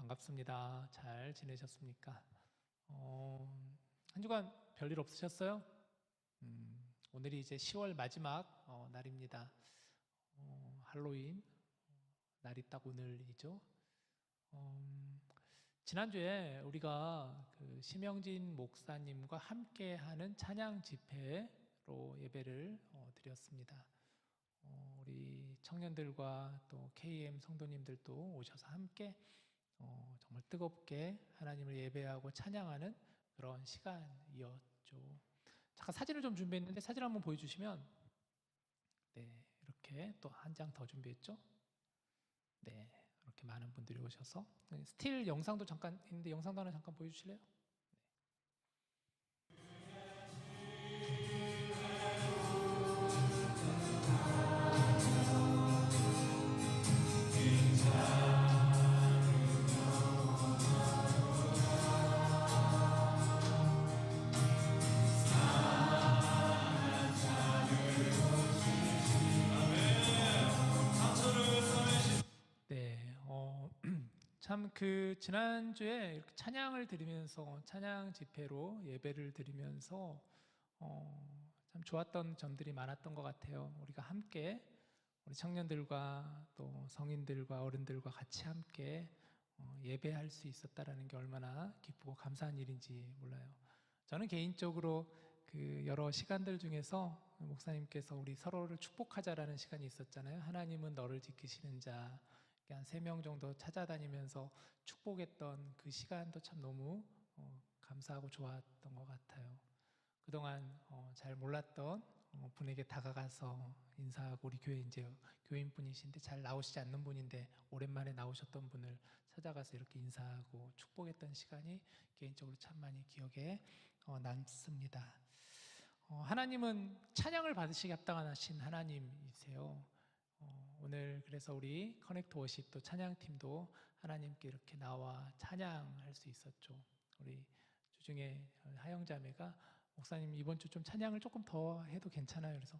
반갑습니다. 잘 지내셨습니까? 한 주간 별일 없으셨어요? 오늘이 이제 10월 마지막 날입니다. 할로윈 날이 딱 오늘이죠. 지난주에 우리가 그 심영진 목사님과 함께하는 찬양 집회로 예배를 드렸습니다. 우리 청년들과 또 KM 성도님들도 오셔서 함께 정말 뜨겁게 하나님을 예배하고 찬양하는 그런 시간이었죠. 잠깐 사진을 좀 준비했는데 사진 한번 보여주시면, 네, 이렇게 또 한 장 더 준비했죠. 네, 이렇게 많은 분들이 오셔서 스틸 영상도 잠깐 있는데 영상도 하나 잠깐 보여주실래요? 네, 참 그 지난주에 이렇게 찬양을 드리면서 찬양 집회로 예배를 드리면서 참 좋았던 점들이 많았던 것 같아요. 우리가 함께 우리 청년들과 또 성인들과 어른들과 같이 함께 예배할 수 있었다라는 게 얼마나 기쁘고 감사한 일인지 몰라요. 저는 개인적으로 그 여러 시간들 중에서 목사님께서 우리 서로를 축복하자라는 시간이 있었잖아요. 하나님은 너를 지키시는 자, 한 3명 정도 찾아다니면서 축복했던 그 시간도 참 너무 감사하고 좋았던 것 같아요. 그동안 잘 몰랐던 분에게 다가가서 인사하고, 우리 교회 이제 교인분이신데 잘 나오시지 않는 분인데 오랜만에 나오셨던 분을 찾아가서 이렇게 인사하고 축복했던 시간이 개인적으로 참 많이 기억에 남습니다. 하나님은 찬양을 받으시기 합당하신 하나님이세요. 오늘 그래서 우리 커넥트 워십도 찬양팀도 하나님께 이렇게 나와 찬양할 수 있었죠. 우리 주중에 하영자매가 목사님 이번 주 좀 찬양을 조금 더 해도 괜찮아요. 그래서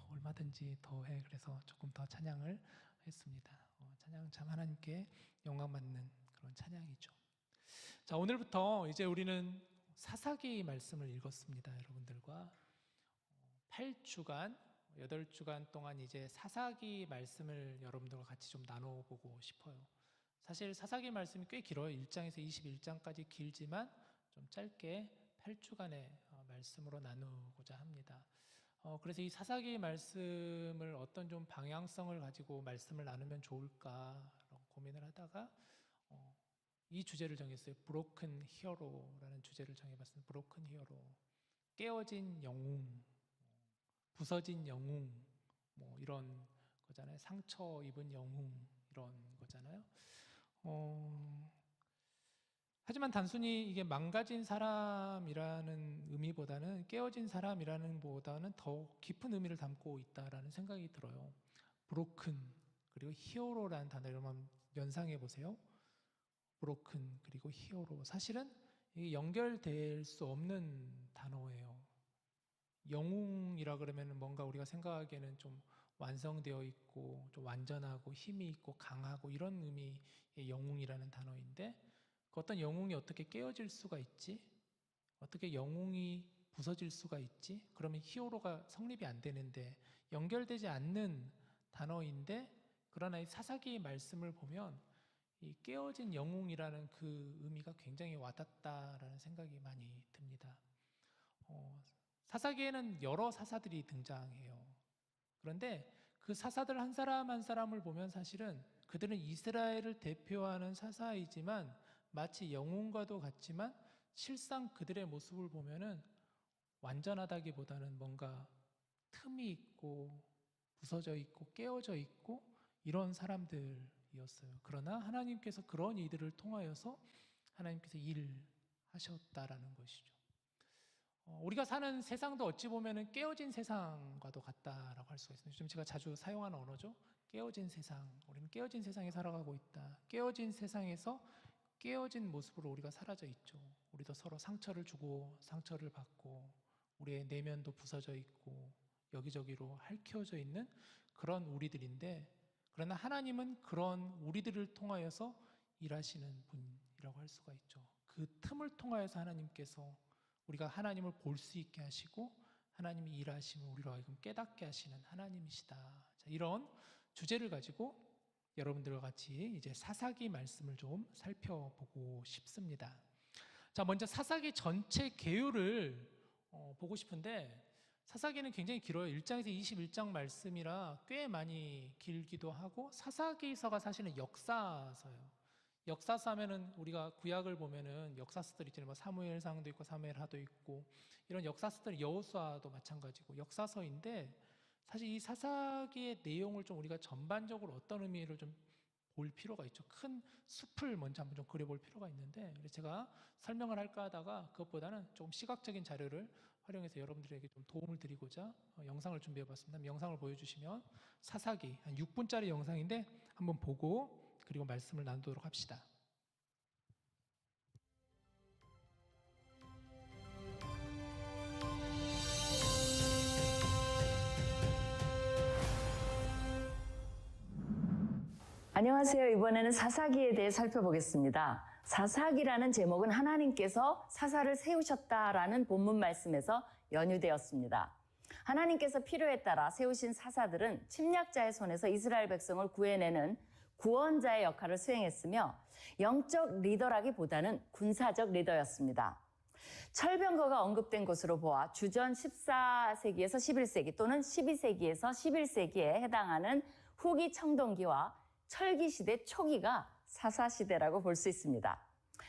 얼마든지 더 해. 그래서 조금 더 찬양을 했습니다. 찬양 참 하나님께 영광 받는 그런 찬양이죠. 자, 오늘부터 이제 우리는 사사기 말씀을 읽었습니다. 여러분들과 8주간 8주간 동안 이제 사사기 말씀을 여러분들과 같이 좀 나눠보고 싶어요. 사실 사사기 말씀이 꽤 길어요. 1장에서 21장까지 길지만 좀 짧게 8주간의 말씀으로 나누고자 합니다. 그래서 이 사사기 말씀을 어떤 좀 방향성을 가지고 말씀을 나누면 좋을까 고민을 하다가 이 주제를 정했어요. 브로큰 히어로라는 주제를 정해봤습니다. 브로큰 히어로, 깨어진 영웅, 부서진 영웅, 뭐 이런 거잖아요. 상처 입은 영웅, 이런 거잖아요. 하지만 단순히 이게 망가진 사람이라는 의미보다는, 깨어진 사람이라는 보다는 더 깊은 의미를 담고 있다라는 생각이 들어요. 브로큰 그리고 히어로라는 단어를 한번 연상해 보세요. 브로큰 그리고 히어로, 사실은 이게 연결될 수 없는 단어예요. 영웅이라 그러면 뭔가 우리가 생각하기에는 좀 완성되어 있고 좀 완전하고 힘이 있고 강하고 이런 의미의 영웅이라는 단어인데, 그 어떤 영웅이 어떻게 깨어질 수가 있지? 어떻게 영웅이 부서질 수가 있지? 그러면 히어로가 성립이 안 되는데, 연결되지 않는 단어인데, 그러나 이 사사기의 말씀을 보면 이 깨어진 영웅이라는 그 의미가 굉장히 와닿다라는 생각이 많이 듭니다. 사사기에는 여러 사사들이 등장해요. 그런데 그 사사들 한 사람 한 사람을 보면 사실은 그들은 이스라엘을 대표하는 사사이지만 마치 영웅과도 같지만 실상 그들의 모습을 보면은 완전하다기보다는 뭔가 틈이 있고 부서져 있고 깨어져 있고 이런 사람들이었어요. 그러나 하나님께서 그런 이들을 통하여서 하나님께서 일하셨다라는 것이죠. 우리가 사는 세상도 어찌 보면 깨어진 세상과도 같다라고 할 수가 있습니다. 요즘 제가 자주 사용하는 언어죠. 깨어진 세상. 우리는 깨어진 세상에 살아가고 있다. 깨어진 세상에서 깨어진 모습으로 우리가 사라져 있죠. 우리도 서로 상처를 주고 상처를 받고 우리의 내면도 부서져 있고 여기저기로 핥혀져 있는 그런 우리들인데, 그러나 하나님은 그런 우리들을 통하여서 일하시는 분이라고 할 수가 있죠. 그 틈을 통하여서 하나님께서 우리가 하나님을 볼 수 있게 하시고 하나님이 일하시면 우리로 하여금 깨닫게 하시는 하나님이시다. 자, 이런 주제를 가지고 여러분들과 같이 이제 사사기 말씀을 좀 살펴보고 싶습니다. 자, 먼저 사사기 전체 개요를 보고 싶은데 사사기는 굉장히 길어요. 1장에서 21장 말씀이라 꽤 많이 길기도 하고 사사기서가 사실은 역사서예요. 역사서 하면은 우리가 구약을 보면은 역사서들 있잖아요. 뭐 사무엘상도 있고 사무엘하도 있고 이런 역사서들 여호수아도 마찬가지고 역사서인데 사실 이 사사기의 내용을 좀 우리가 전반적으로 어떤 의미를 좀 볼 필요가 있죠. 큰 숲을 먼저 한번 좀 그려볼 필요가 있는데 제가 설명을 할까 하다가 그것보다는 조금 시각적인 자료를 활용해서 여러분들에게 좀 도움을 드리고자 영상을 준비해 봤습니다. 영상을 보여주시면 사사기 한 6분짜리 영상인데 한번 보고 그리고 말씀을 나누도록 합시다. 안녕하세요. 이번에는 사사기에 대해 살펴보겠습니다. 사사기라는 제목은 하나님께서 사사를 세우셨다라는 본문 말씀에서 연유되었습니다. 하나님께서 필요에 따라 세우신 사사들은 침략자의 손에서 이스라엘 백성을 구해내는 구원자의 역할을 수행했으며 영적 리더라기보다는 군사적 리더였습니다. 철병거가 언급된 것으로 보아 주전 14세기에서 11세기 또는 12세기에서 11세기에 해당하는 후기 청동기와 철기시대 초기가 사사시대라고 볼 수 있습니다.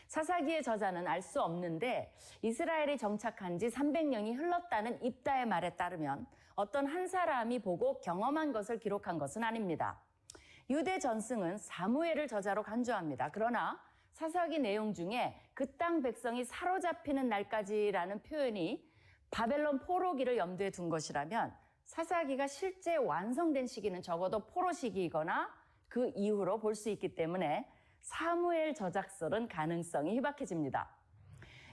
사사기의 저자는 알 수 없는데 이스라엘이 정착한 지 300년이 흘렀다는 입다의 말에 따르면 어떤 한 사람이 보고 경험한 것을 기록한 것은 아닙니다. 유대 전승은 사무엘을 저자로 간주합니다. 그러나 사사기 내용 중에 그 땅 백성이 사로잡히는 날까지라는 표현이 바벨론 포로기를 염두에 둔 것이라면 사사기가 실제 완성된 시기는 적어도 포로 시기이거나 그 이후로 볼 수 있기 때문에 사무엘 저작설은 가능성이 희박해집니다.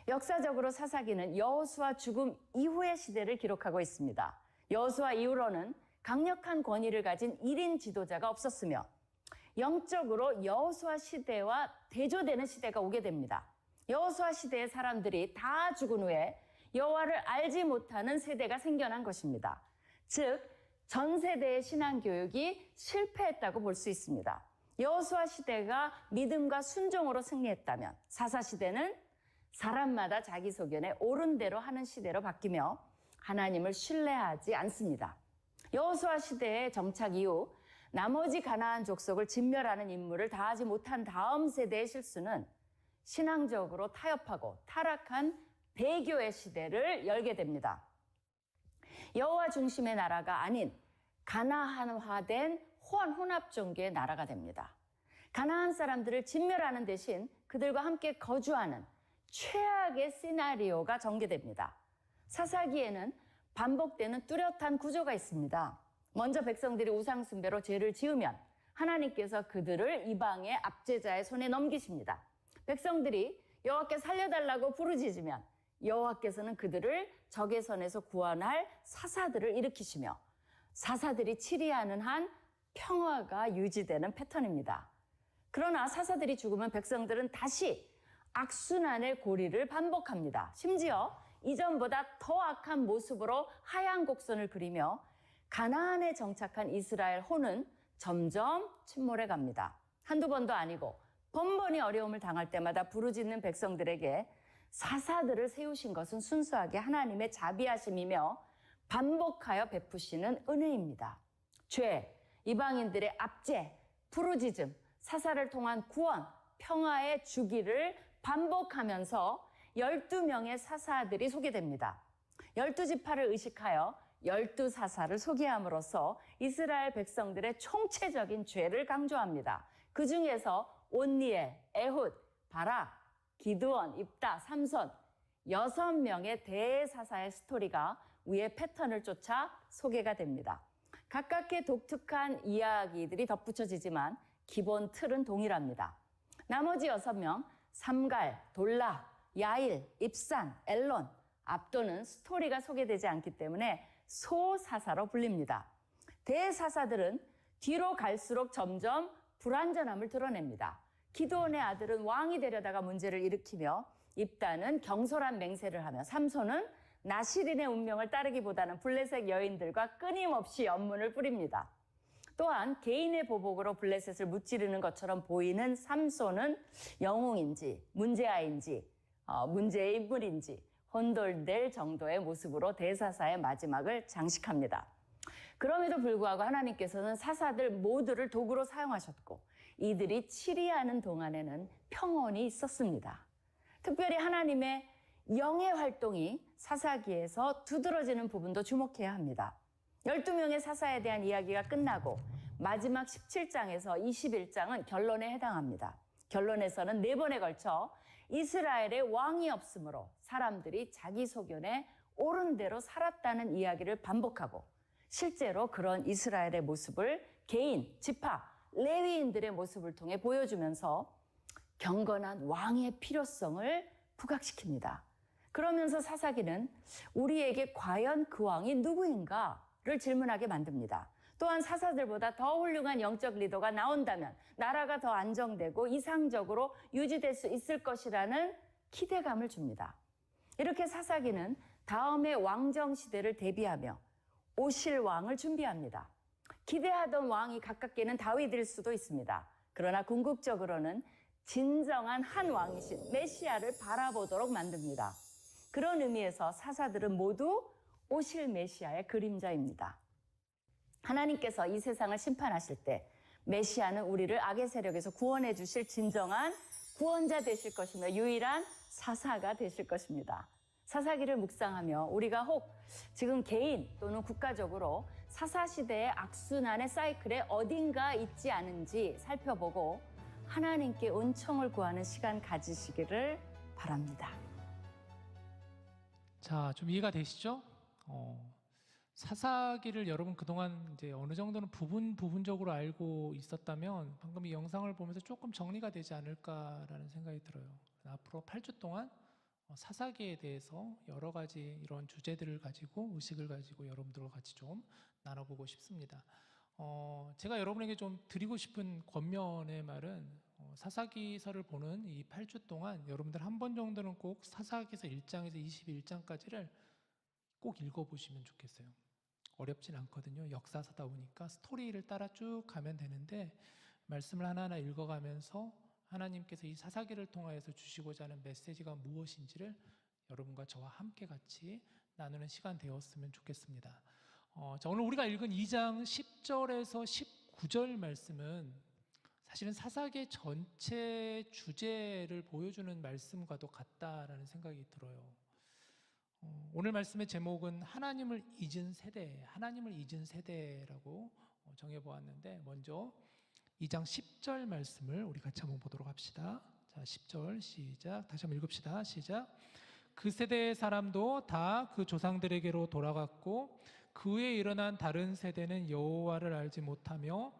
역사적으로 사사기는 여호수아 죽음 이후의 시대를 기록하고 있습니다. 여호수아 이후로는 강력한 권위를 가진 1인 지도자가 없었으며 영적으로 여호수아 시대와 대조되는 시대가 오게 됩니다. 여호수아 시대의 사람들이 다 죽은 후에 여호와를 알지 못하는 세대가 생겨난 것입니다. 즉 전 세대의 신앙 교육이 실패했다고 볼 수 있습니다. 여호수아 시대가 믿음과 순종으로 승리했다면 사사 시대는 사람마다 자기 소견에 옳은 대로 하는 시대로 바뀌며 하나님을 신뢰하지 않습니다. 여호수아 시대의 정착 이후 나머지 가나안 족속을 진멸하는 임무를 다하지 못한 다음 세대의 실수는 신앙적으로 타협하고 타락한 배교의 시대를 열게 됩니다. 여호와 중심의 나라가 아닌 가나안화된 혼합 종교의 나라가 됩니다. 가나안 사람들을 진멸하는 대신 그들과 함께 거주하는 최악의 시나리오가 전개됩니다. 사사기에는 반복되는 뚜렷한 구조가 있습니다. 먼저 백성들이 우상 숭배로 죄를 지으면 하나님께서 그들을 이방의 압제자의 손에 넘기십니다. 백성들이 여호와께 살려달라고 부르짖으면 여호와께서는 그들을 적의 손에서 구원할 사사들을 일으키시며 사사들이 치리하는 한 평화가 유지되는 패턴입니다. 그러나 사사들이 죽으면 백성들은 다시 악순환의 고리를 반복합니다. 심지어 이전보다 더 악한 모습으로 하얀 곡선을 그리며 가나안에 정착한 이스라엘 호는 점점 침몰해 갑니다. 한두 번도 아니고 번번이 어려움을 당할 때마다 부르짖는 백성들에게 사사들을 세우신 것은 순수하게 하나님의 자비하심이며 반복하여 베푸시는 은혜입니다. 죄, 이방인들의 압제, 부르짖음, 사사를 통한 구원, 평화의 주기를 반복하면서 12명의 사사들이 소개됩니다. 12지파를 의식하여 12사사를 소개함으로써 이스라엘 백성들의 총체적인 죄를 강조합니다. 그 중에서 온니엘, 에훗, 바락, 기드원, 입다, 삼손 6명의 대사사의 스토리가 위의 패턴을 쫓아 소개가 됩니다. 각각의 독특한 이야기들이 덧붙여지지만 기본 틀은 동일합니다. 나머지 6명 삼갈, 돌라, 야일, 입산, 엘론, 압도는 스토리가 소개되지 않기 때문에 소사사로 불립니다. 대사사들은 뒤로 갈수록 점점 불완전함을 드러냅니다. 기드온의 아들은 왕이 되려다가 문제를 일으키며 입다는 경솔한 맹세를 하며 삼손은 나실인의 운명을 따르기보다는 블레셋 여인들과 끊임없이 연문을 뿌립니다. 또한 개인의 보복으로 블레셋을 무찌르는 것처럼 보이는 삼손은 영웅인지 문제아인지 문제의 인물인지 혼돈될 정도의 모습으로 대사사의 마지막을 장식합니다. 그럼에도 불구하고 하나님께서는 사사들 모두를 도구로 사용하셨고 이들이 치리하는 동안에는 평온이 있었습니다. 특별히 하나님의 영의 활동이 사사기에서 두드러지는 부분도 주목해야 합니다. 12명의 사사에 대한 이야기가 끝나고 마지막 17장에서 21장은 결론에 해당합니다. 결론에서는 4번에 걸쳐 이스라엘의 왕이 없으므로 사람들이 자기 소견에 옳은 대로 살았다는 이야기를 반복하고 실제로 그런 이스라엘의 모습을 개인, 지파, 레위인들의 모습을 통해 보여주면서 경건한 왕의 필요성을 부각시킵니다. 그러면서 사사기는 우리에게 과연 그 왕이 누구인가를 질문하게 만듭니다. 또한 사사들보다 더 훌륭한 영적 리더가 나온다면 나라가 더 안정되고 이상적으로 유지될 수 있을 것이라는 기대감을 줍니다. 이렇게 사사기는 다음의 왕정 시대를 대비하며 오실 왕을 준비합니다. 기대하던 왕이 가깝게는 다윗일 수도 있습니다. 그러나 궁극적으로는 진정한 한 왕이신 메시아를 바라보도록 만듭니다. 그런 의미에서 사사들은 모두 오실 메시아의 그림자입니다. 하나님께서 이 세상을 심판하실 때 메시아는 우리를 악의 세력에서 구원해 주실 진정한 구원자 되실 것이며 유일한 사사가 되실 것입니다. 사사기를 묵상하며 우리가 혹 지금 개인 또는 국가적으로 사사시대의 악순환의 사이클에 어딘가 있지 않은지 살펴보고 하나님께 은총을 구하는 시간 가지시기를 바랍니다. 자, 좀 이해가 되시죠? 사사기를 여러분 그동안 이제 어느 정도는 부분적으로 알고 있었다면 방금 이 영상을 보면서 조금 정리가 되지 않을까라는 생각이 들어요. 앞으로 8주 동안 사사기에 대해서 여러 가지 이런 주제들을 가지고 의식을 가지고 여러분들과 같이 좀 나눠보고 싶습니다. 제가 여러분에게 좀 드리고 싶은 권면의 말은 사사기서를 보는 이 8주 동안 여러분들 한 번 정도는 꼭 사사기서 1장에서 21장까지를 꼭 읽어보시면 좋겠어요. 어렵진 않거든요. 역사서다 보니까 스토리를 따라 쭉 가면 되는데 말씀을 하나하나 읽어가면서 하나님께서 이 사사기를 통하여서 주시고자 하는 메시지가 무엇인지를 여러분과 저와 함께 같이 나누는 시간 되었으면 좋겠습니다. 자, 오늘 우리가 읽은 2장 10절에서 19절 말씀은 사실은 사사기 전체 주제를 보여주는 말씀과도 같다라는 생각이 들어요. 오늘 말씀의 제목은 하나님을 잊은 세대라고 정해보았는데 먼저 2장 10절 말씀을 우리 같이 한번 보도록 합시다. 자, 10절 시작. 다시 한번 읽읍시다. 시작. 그 세대의 사람도 다 그 조상들에게로 돌아갔고 그 후에 일어난 다른 세대는 여호와를 알지 못하며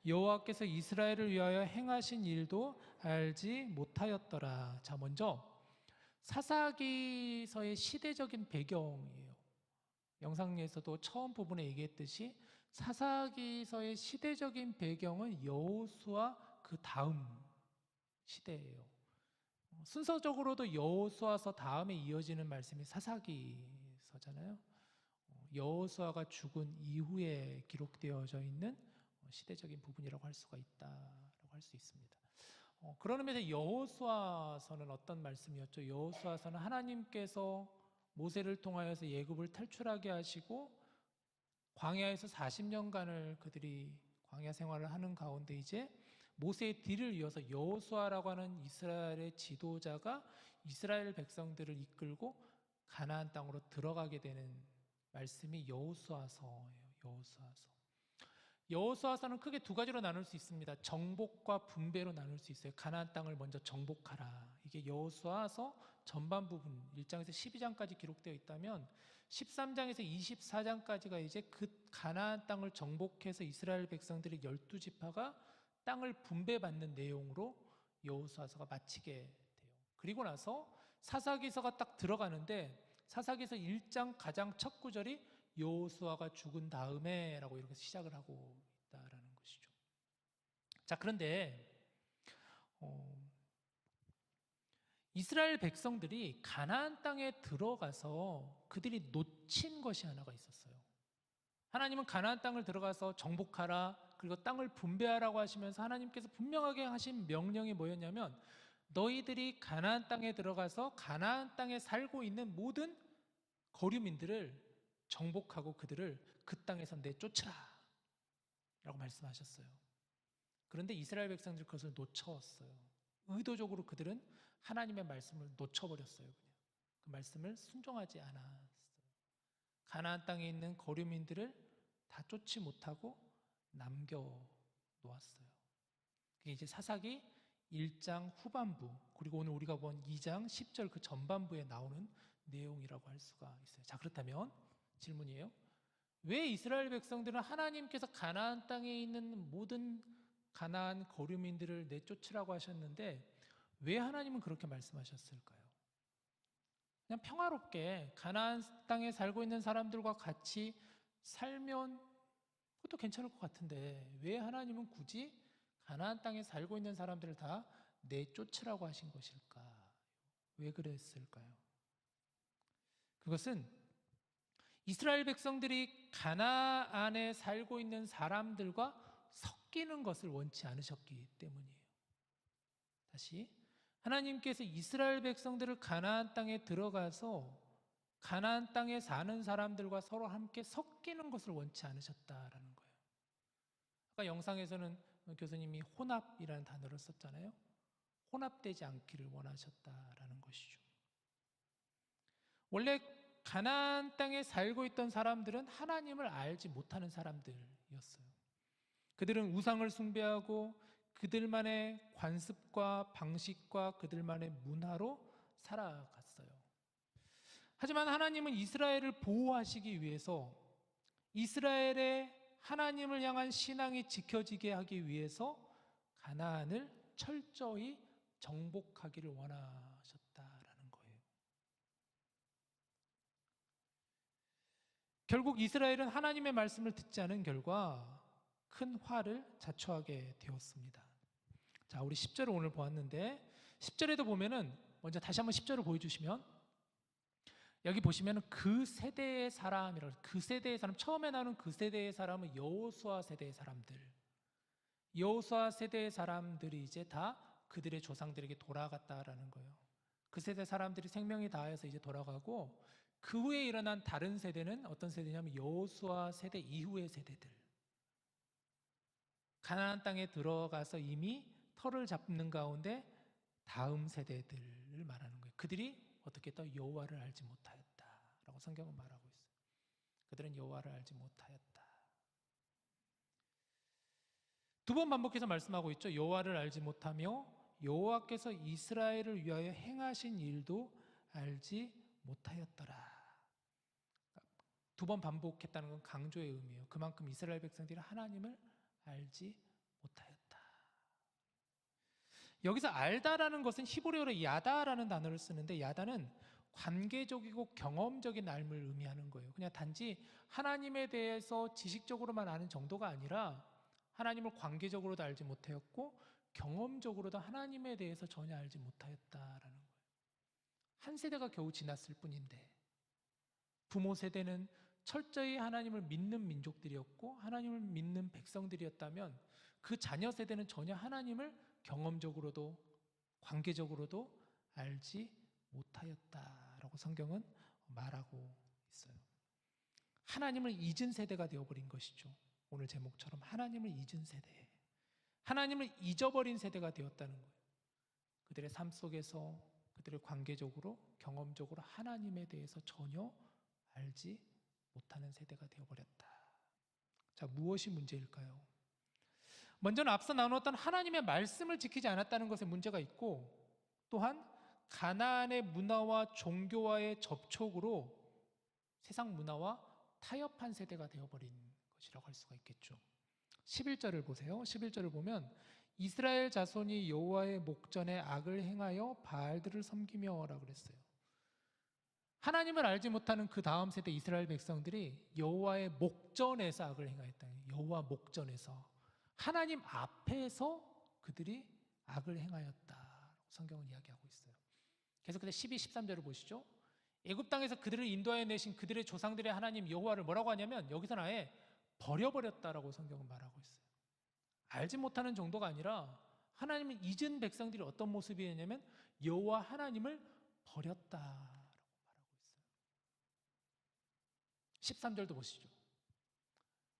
여호와께서 이스라엘을 위하여 행하신 일도 알지 못하였더라. 자, 먼저 사사기서의 시대적인 배경이에요. 영상에서도 처음 부분에 얘기했듯이 사사기서의 시대적인 배경은 여호수아 그 다음 시대예요. 순서적으로도 여호수아서 다음에 이어지는 말씀이 사사기서잖아요. 여호수아가 죽은 이후에 기록되어져 있는 시대적인 부분이라고 할 수가 있다라고 할 수 있습니다. 그런 의미에서 여호수아서는 어떤 말씀이었죠? 여호수아서는 하나님께서 모세를 통하여서 애굽을 탈출하게 하시고 광야에서 40년간을 그들이 광야 생활을 하는 가운데 이제 모세의 뒤를 이어서 여호수아라고 하는 이스라엘의 지도자가 이스라엘 백성들을 이끌고 가나안 땅으로 들어가게 되는 말씀이 여호수아서예요. 여호수아서는 크게 두 가지로 나눌 수 있습니다. 정복과 분배로 나눌 수 있어요. 가나안 땅을 먼저 정복하라. 이게 여호수아서 전반 부분 1장에서 12장까지 기록되어 있다면 13장에서 24장까지가 이제 그 가나안 땅을 정복해서 이스라엘 백성들의 12지파가 땅을 분배받는 내용으로 여호수아서가 마치게 돼요. 그리고 나서 사사기서가 딱 들어가는데 사사기서 1장 가장 첫 구절이 여호수아가 죽은 다음에 라고 이렇게 시작을 하고 있다라는 것이죠. 자, 그런데 이스라엘 백성들이 가나안 땅에 들어가서 그들이 놓친 것이 하나가 있었어요. 하나님은 가나안 땅을 들어가서 정복하라, 그리고 땅을 분배하라고 하시면서 하나님께서 분명하게 하신 명령이 뭐였냐면, 너희들이 가나안 땅에 들어가서 가나안 땅에 살고 있는 모든 거류민들을 정복하고 그들을 그 땅에서 내쫓으라 라고 말씀하셨어요. 그런데 이스라엘 백성들이 그것을 놓쳤어요. 의도적으로 그들은 하나님의 말씀을 놓쳐버렸어요. 그냥 그 말씀을 순종하지 않았어요. 가나안 땅에 있는 거류민들을 다 쫓지 못하고 남겨 놓았어요. 그게 이제 사사기 1장 후반부, 그리고 오늘 우리가 본 2장 10절 그 전반부에 나오는 내용이라고 할 수가 있어요. 자, 그렇다면 질문이에요. 왜 이스라엘 백성들은 하나님께서 가나안 땅에 있는 모든 가나안 거류민들을 내쫓으라고 하셨는데 왜 하나님은 그렇게 말씀하셨을까요? 그냥 평화롭게 가나안 땅에 살고 있는 사람들과 같이 살면 그것도 괜찮을 것 같은데 왜 하나님은 굳이 가나안 땅에 살고 있는 사람들을 다 내쫓으라고 하신 것일까? 왜 그랬을까요? 그것은 이스라엘 백성들이 가나안에 살고 있는 사람들과 섞이는 것을 원치 않으셨기 때문이에요. 다시, 하나님께서 이스라엘 백성들을 가나안 땅에 들어가서 가나안 땅에 사는 사람들과 서로 함께 섞이는 것을 원치 않으셨다라는 거예요. 아까 영상에서는 교수님이 혼합이라는 단어를 썼잖아요. 혼합되지 않기를 원하셨다라는 것이죠. 원래 가나안 땅에 살고 있던 사람들은 하나님을 알지 못하는 사람들이었어요. 그들은 우상을 숭배하고 그들만의 관습과 방식과 그들만의 문화로 살아갔어요. 하지만 하나님은 이스라엘을 보호하시기 위해서 이스라엘의 하나님을 향한 신앙이 지켜지게 하기 위해서 가나안을 철저히 정복하기를 원하셨다라는 거예요. 결국 이스라엘은 하나님의 말씀을 듣지 않은 결과 큰 화를 자초하게 되었습니다. 자, 우리 10절을 오늘 보았는데 10절에도 보면은 먼저 다시 한번 10절을 보여주시면 여기 보시면 그 세대의 사람이라고, 그 세대의 사람, 처음에 나오는 그 세대의 사람은 여호수아 세대의 사람들, 여호수아 세대의 사람들이 이제 다 그들의 조상들에게 돌아갔다라는 거예요. 그 세대 사람들이 생명이 다해서 이제 돌아가고 그 후에 일어난 다른 세대는 어떤 세대냐면 여호수아 세대 이후의 세대들, 가나안 땅에 들어가서 이미 터를 잡는 가운데 다음 세대들을 말하는 거예요. 그들이 어떻게 또 여호와를 알지 못하였다라고 성경은 말하고 있어요. 그들은 여호와를 알지 못하였다. 두 번 반복해서 말씀하고 있죠. 여호와를 알지 못하며 여호와께서 이스라엘을 위하여 행하신 일도 알지 못하였더라. 두 번 반복했다는 건 강조의 의미예요. 그만큼 이스라엘 백성들이 하나님을 알지 못하였다. 여기서 알다라는 것은 히브리어로 야다라는 단어를 쓰는데 야다는 관계적이고 경험적인 알을 의미하는 거예요. 그냥 단지 하나님에 대해서 지식적으로만 아는 정도가 아니라 하나님을 관계적으로도 알지 못하였고 경험적으로도 하나님에 대해서 전혀 알지 못하였다라는 거예요. 한 세대가 겨우 지났을 뿐인데 부모 세대는 철저히 하나님을 믿는 민족들이었고 하나님을 믿는 백성들이었다면 그 자녀 세대는 전혀 하나님을 경험적으로도 관계적으로도 알지 못하였다라고 성경은 말하고 있어요. 하나님을 잊은 세대가 되어버린 것이죠. 오늘 제목처럼 하나님을 잊은 세대, 하나님을 잊어버린 세대가 되었다는 거예요. 그들의 삶 속에서 그들의 관계적으로 경험적으로 하나님에 대해서 전혀 알지 못하는 세대가 되어버렸다. 자, 무엇이 문제일까요? 먼저는 앞서 나누었던 하나님의 말씀을 지키지 않았다는 것에 문제가 있고 또한 가나안의 문화와 종교와의 접촉으로 세상 문화와 타협한 세대가 되어버린 것이라고 할 수가 있겠죠. 11절을 보세요. 11절을 보면 이스라엘 자손이 여호와의 목전에 악을 행하여 바알들을 섬기며 라고 그랬어요. 하나님을 알지 못하는 그 다음 세대 이스라엘 백성들이 여호와의 목전에서 악을 행하였다. 여호와 목전에서 하나님 앞에서 그들이 악을 행하였다. 성경은 이야기하고 있어요. 계속해서 12, 13절을 보시죠. 애굽 땅에서 그들을 인도하여 내신 그들의 조상들의 하나님 여호와를 뭐라고 하냐면 여기서는 아예 버려버렸다라고 성경은 말하고 있어요. 알지 못하는 정도가 아니라 하나님을 잊은 백성들이 어떤 모습이었냐면 여호와 하나님을 버렸다라고 말하고 있어요. 13절도 보시죠.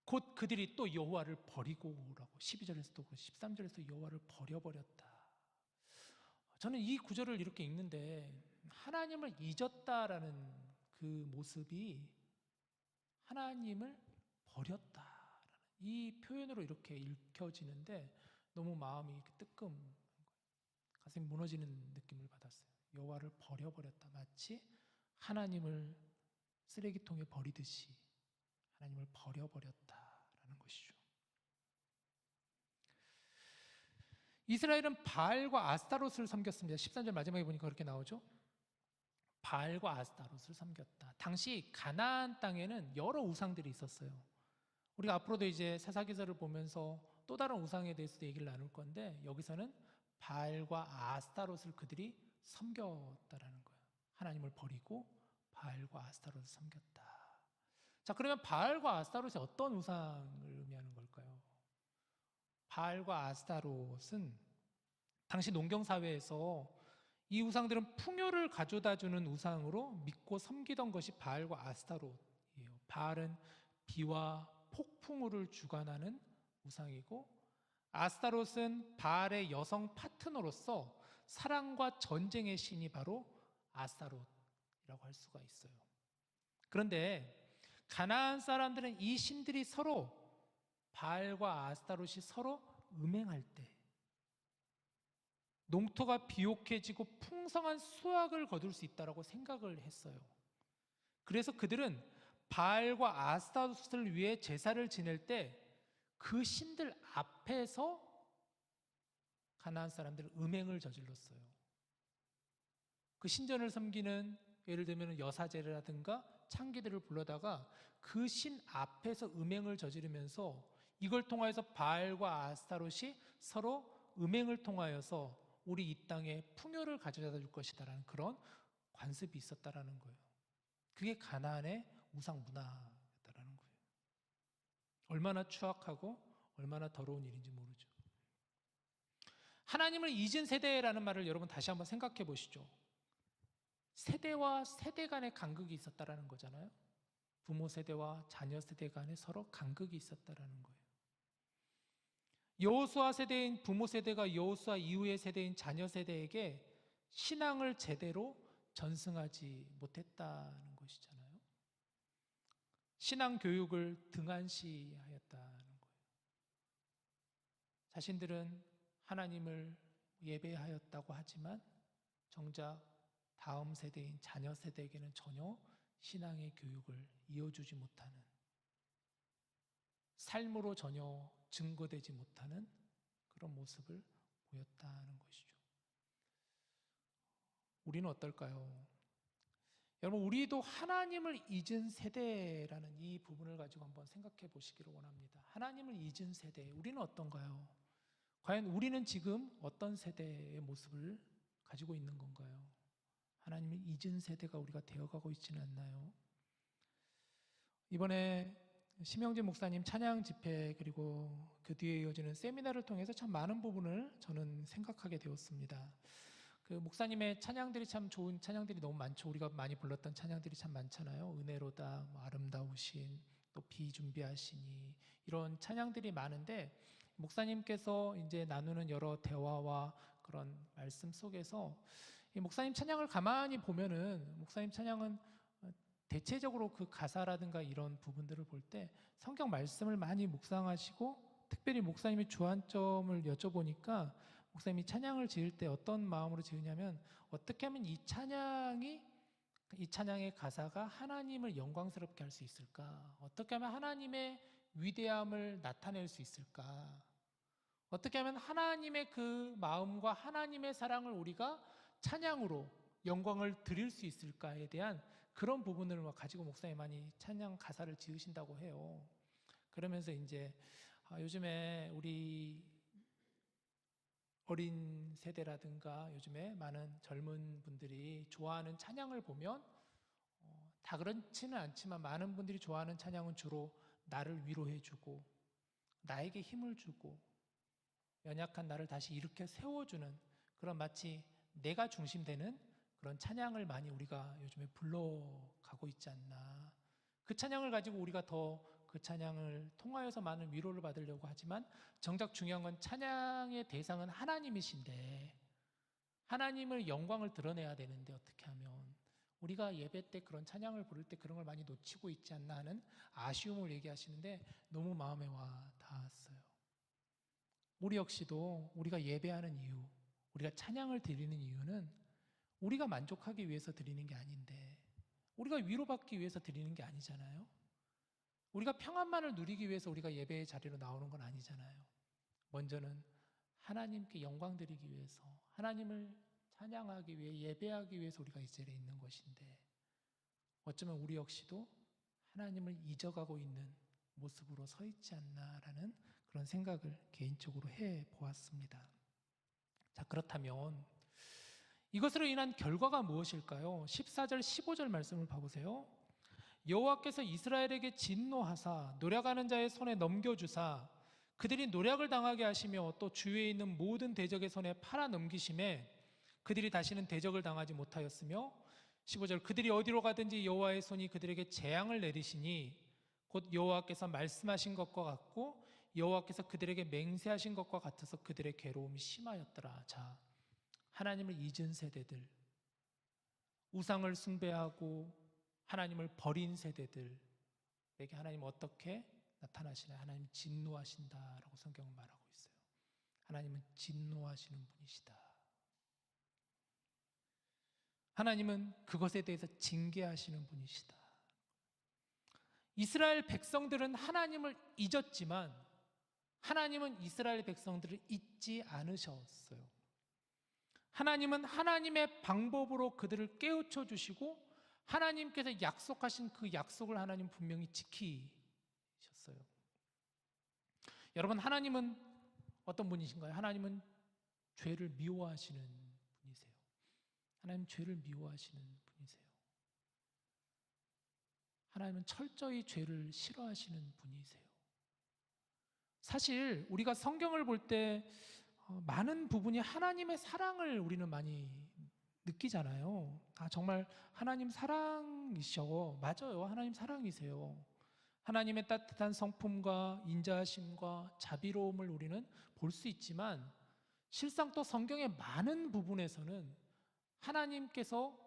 곧 그들이 또 여호와를 버리고라고 12절에서도 13절에서 여호와를 버려버렸다. 저는 이 구절을 이렇게 읽는데 하나님을 잊었다라는 그 모습이 하나님을 버렸다라는 이 표현으로 이렇게 읽혀지는데 너무 마음이 이렇게 뜨끔 가슴이 무너지는 느낌을 받았어요. 여호와를 버려버렸다. 마치 하나님을 쓰레기통에 버리듯이 하나님을 버려버렸다라는 것이죠. 이스라엘은 바알과 아스타롯을 섬겼습니다. 13절 마지막에 보니까 그렇게 나오죠. 바알과 아스타롯을 섬겼다. 당시 가나안 땅에는 여러 우상들이 있었어요. 우리가 앞으로도 이제 사사기서를 보면서 또 다른 우상에 대해서도 얘기를 나눌 건데 여기서는 바알과 아스타롯을 그들이 섬겼다라는 거예요. 하나님을 버리고 바알과 아스타롯을 섬겼다. 자, 그러면 바알과 아스타롯이 어떤 우상을 의미하는 걸까요? 바알과 아스타롯은 당시 농경 사회에서 이 우상들은 풍요를 가져다 주는 우상으로 믿고 섬기던 것이 바알과 아스타롯이에요. 바알은 비와 폭풍우를 주관하는 우상이고 아스타롯은 바알의 여성 파트너로서 사랑과 전쟁의 신이 바로 아스타롯이라고 할 수가 있어요. 그런데 가나안 사람들은 이 신들이 서로 바알과 아스타롯이 서로 음행할 때 농토가 비옥해지고 풍성한 수확을 거둘 수 있다고 생각을 했어요. 그래서 그들은 바알과 아스타롯을 위해 제사를 지낼 때 그 신들 앞에서 가나안 사람들은 음행을 저질렀어요. 그 신전을 섬기는 예를 들면 여사제라든가 창기들을 불러다가 그 신 앞에서 음행을 저지르면서 이걸 통하여서 바알과 아스타롯이 서로 음행을 통하여서 우리 이 땅에 풍요를 가져다 줄 것이다라는 그런 관습이 있었다라는 거예요. 그게 가나안의 우상 문화였다라는 거예요. 얼마나 추악하고 얼마나 더러운 일인지 모르죠. 하나님을 잊은 세대라는 말을 여러분 다시 한번 생각해 보시죠. 세대와 세대 간의 간극이 있었다라는 거잖아요. 부모 세대와 자녀 세대 간에 서로 간극이 있었다라는 거예요. 여호수아 세대인 부모 세대가 여호수아 이후의 세대인 자녀 세대에게 신앙을 제대로 전승하지 못했다는 것이잖아요. 신앙 교육을 등한시하였다는 거예요. 자신들은 하나님을 예배하였다고 하지만 정작 다음 세대인 자녀 세대에게는 전혀 신앙의 교육을 이어주지 못하는, 삶으로 전혀 증거되지 못하는 그런 모습을 보였다는 것이죠. 우리는 어떨까요? 여러분, 우리도 하나님을 잊은 세대라는 이 부분을 가지고 한번 생각해 보시기를 원합니다. 하나님을 잊은 세대, 우리는 어떤가요? 과연 우리는 지금 어떤 세대의 모습을 가지고 있는 건가요? 하나님을 잊은 세대가 우리가 되어가고 있지는 않나요? 이번에 심영진 목사님 찬양 집회 그리고 그 뒤에 이어지는 세미나를 통해서 참 많은 부분을 저는 생각하게 되었습니다. 그 목사님의 찬양들이 참 좋은 찬양들이 너무 많죠. 우리가 많이 불렀던 찬양들이 참 많잖아요. 은혜로다, 뭐 아름다우신, 또 비준비하시니, 이런 찬양들이 많은데 목사님께서 이제 나누는 여러 대화와 그런 말씀 속에서 이 목사님 찬양을 가만히 보면은 목사님 찬양은 대체적으로 그 가사라든가 이런 부분들을 볼 때 성경 말씀을 많이 묵상하시고, 특별히 목사님의 주안점을 여쭤보니까 목사님이 찬양을 지을 때 어떤 마음으로 지으냐면, 어떻게 하면 이 찬양의 가사가 하나님을 영광스럽게 할 수 있을까? 어떻게 하면 하나님의 위대함을 나타낼 수 있을까? 어떻게 하면 하나님의 그 마음과 하나님의 사랑을 우리가 찬양으로 영광을 드릴 수 있을까에 대한 그런 부분을 가지고 목사님이 많이 찬양 가사를 지으신다고 해요. 그러면서 이제 요즘에 우리 어린 세대라든가 요즘에 많은 젊은 분들이 좋아하는 찬양을 보면 다 그렇지는 않지만 많은 분들이 좋아하는 찬양은 주로 나를 위로해주고 나에게 힘을 주고 연약한 나를 다시 일으켜 세워주는 그런 마치 내가 중심되는 그런 찬양을 많이 우리가 요즘에 불러가고 있지 않나. 그 찬양을 가지고 우리가 더 그 찬양을 통하여서 많은 위로를 받으려고 하지만 정작 중요한 건 찬양의 대상은 하나님이신데 하나님을 영광을 드러내야 되는데 어떻게 하면 우리가 예배 때 그런 찬양을 부를 때 그런 걸 많이 놓치고 있지 않나 하는 아쉬움을 얘기하시는데 너무 마음에 와 닿았어요. 우리 역시도 우리가 예배하는 이유, 우리가 찬양을 드리는 이유는 우리가 만족하기 위해서 드리는 게 아닌데 우리가 위로받기 위해서 드리는 게 아니잖아요. 우리가 평안만을 누리기 위해서 우리가 예배의 자리로 나오는 건 아니잖아요. 먼저는 하나님께 영광 드리기 위해서 하나님을 찬양하기 위해 예배하기 위해서 우리가 이 자리에 있는 것인데 어쩌면 우리 역시도 하나님을 잊어가고 있는 모습으로 서 있지 않나라는 그런 생각을 개인적으로 해보았습니다. 자, 그렇다면 이것으로 인한 결과가 무엇일까요? 14절 15절 말씀을 봐보세요. 여호와께서 이스라엘에게 진노하사 노략하는 자의 손에 넘겨주사 그들이 노략을 당하게 하시며 또 주위에 있는 모든 대적의 손에 팔아 넘기심에 그들이 다시는 대적을 당하지 못하였으며 15절 그들이 어디로 가든지 여호와의 손이 그들에게 재앙을 내리시니 곧 여호와께서 말씀하신 것과 같고 여호와께서 그들에게 맹세하신 것과 같아서 그들의 괴로움이 심하였더라. 자, 하나님을 잊은 세대들, 우상을 숭배하고 하나님을 버린 세대들에게 하나님 어떻게 나타나시나요? 하나님 진노하신다라고 성경은 말하고 있어요. 하나님은 진노하시는 분이시다. 하나님은 그것에 대해서 징계하시는 분이시다. 이스라엘 백성들은 하나님을 잊었지만 하나님은 이스라엘 백성들을 잊지 않으셨어요. 하나님은 하나님의 방법으로 그들을 깨우쳐 주시고 하나님께서 약속하신 그 약속을 하나님 분명히 지키셨어요. 여러분, 하나님은 어떤 분이신가요? 하나님은 죄를 미워하시는 분이세요. 하나님 죄를 미워하시는 분이세요. 하나님은 철저히 죄를 싫어하시는 분이세요. 사실 우리가 성경을 볼 때 많은 부분이 하나님의 사랑을 우리는 많이 느끼잖아요. 아, 정말 하나님 사랑이셔. 맞아요. 하나님 사랑이세요. 하나님의 따뜻한 성품과 인자하심과 자비로움을 우리는 볼 수 있지만 실상 또 성경의 많은 부분에서는 하나님께서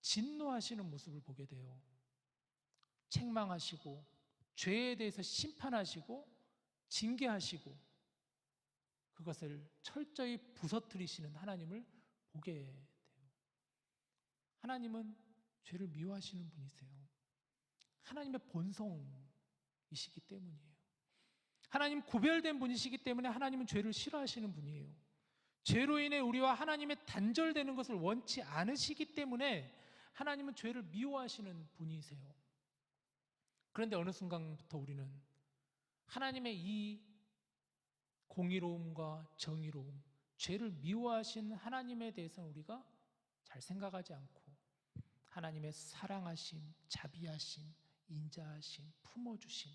진노하시는 모습을 보게 돼요. 책망하시고 죄에 대해서 심판하시고 징계하시고 그것을 철저히 부서뜨리시는 하나님을 보게 돼요. 하나님은 죄를 미워하시는 분이세요. 하나님의 본성이시기 때문이에요. 하나님 구별된 분이시기 때문에 하나님은 죄를 싫어하시는 분이에요. 죄로 인해 우리와 하나님의 단절되는 것을 원치 않으시기 때문에 하나님은 죄를 미워하시는 분이세요. 그런데 어느 순간부터 우리는 하나님의 이 공의로움과 정의로움, 죄를 미워하신 하나님에 대해서는 우리가 잘 생각하지 않고 하나님의 사랑하심, 자비하심, 인자하심, 품어주심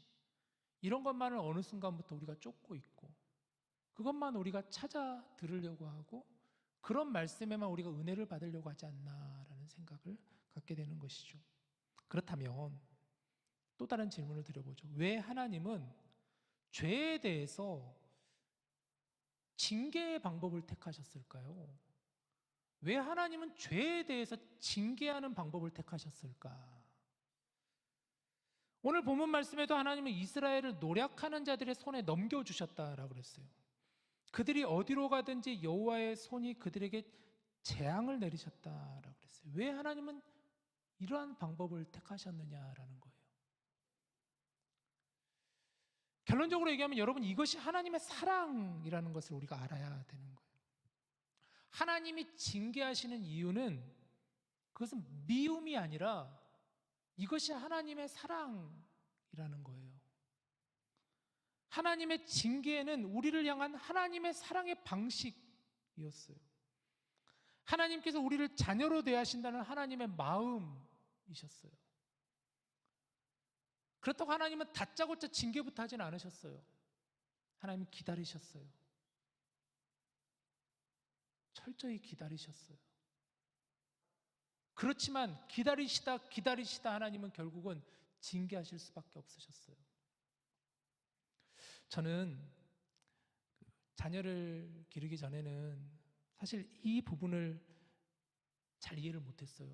이런 것만을 어느 순간부터 우리가 쫓고 있고 그것만 우리가 찾아 들으려고 하고 그런 말씀에만 우리가 은혜를 받으려고 하지 않나라는 생각을 갖게 되는 것이죠. 그렇다면 또 다른 질문을 드려보죠. 왜 하나님은 죄에 대해서 징계의 방법을 택하셨을까요? 왜 하나님은 죄에 대해서 징계하는 방법을 택하셨을까? 오늘 본문 말씀에도 하나님은 이스라엘을 노략하는 자들의 손에 넘겨주셨다라고 그랬어요. 그들이 어디로 가든지 여호와의 손이 그들에게 재앙을 내리셨다라고 그랬어요. 왜 하나님은 이러한 방법을 택하셨느냐라는 거예요. 결론적으로 얘기하면 여러분 이것이 하나님의 사랑이라는 것을 우리가 알아야 되는 거예요. 하나님이 징계하시는 이유는 그것은 미움이 아니라 이것이 하나님의 사랑이라는 거예요. 하나님의 징계는 우리를 향한 하나님의 사랑의 방식, 마음이었어요. 하나님께서 우리를 자녀로 대하신다는 하나님의 마음이셨어요. 그렇다고 하나님은 다짜고짜 징계부터 하진 않으셨어요. 하나님은 기다리셨어요. 철저히 기다리셨어요. 그렇지만 기다리시다 하나님은 결국은 징계하실 수밖에 없으셨어요. 저는 자녀를 기르기 전에는 사실 이 부분을 잘 이해를 못했어요.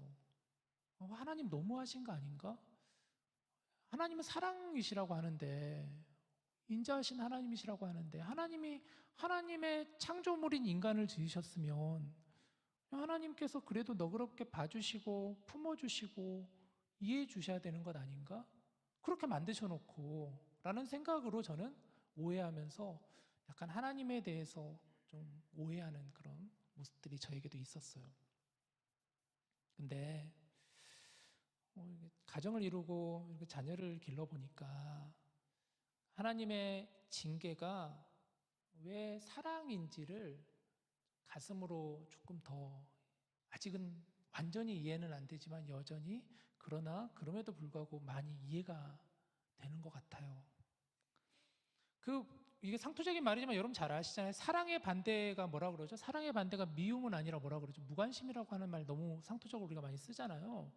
하나님 너무하신 거 아닌가? 하나님은 사랑이시라고 하는데, 인자하신 하나님이시라고 하는데, 하나님이 하나님의 창조물인 인간을 지으셨으면 하나님께서 그래도 너그럽게 봐주시고 품어주시고 이해해 주셔야 되는 것 아닌가? 그렇게 만드셔놓고 라는 생각으로 저는 오해하면서 약간 하나님에 대해서 좀 오해하는 그런 모습들이 저에게도 있었어요. 근데 가정을 이루고 이렇게 자녀를 길러보니까 하나님의 징계가 왜 사랑인지를 가슴으로 조금 더, 아직은 완전히 이해는 안 되지만 여전히, 그러나 그럼에도 불구하고 많이 이해가 되는 것 같아요. 이게 상투적인 말이지만 여러분 잘 아시잖아요. 사랑의 반대가 뭐라 그러죠? 사랑의 반대가 미움은 아니라 뭐라 그러죠? 무관심이라고 하는 말 너무 상투적으로 우리가 많이 쓰잖아요.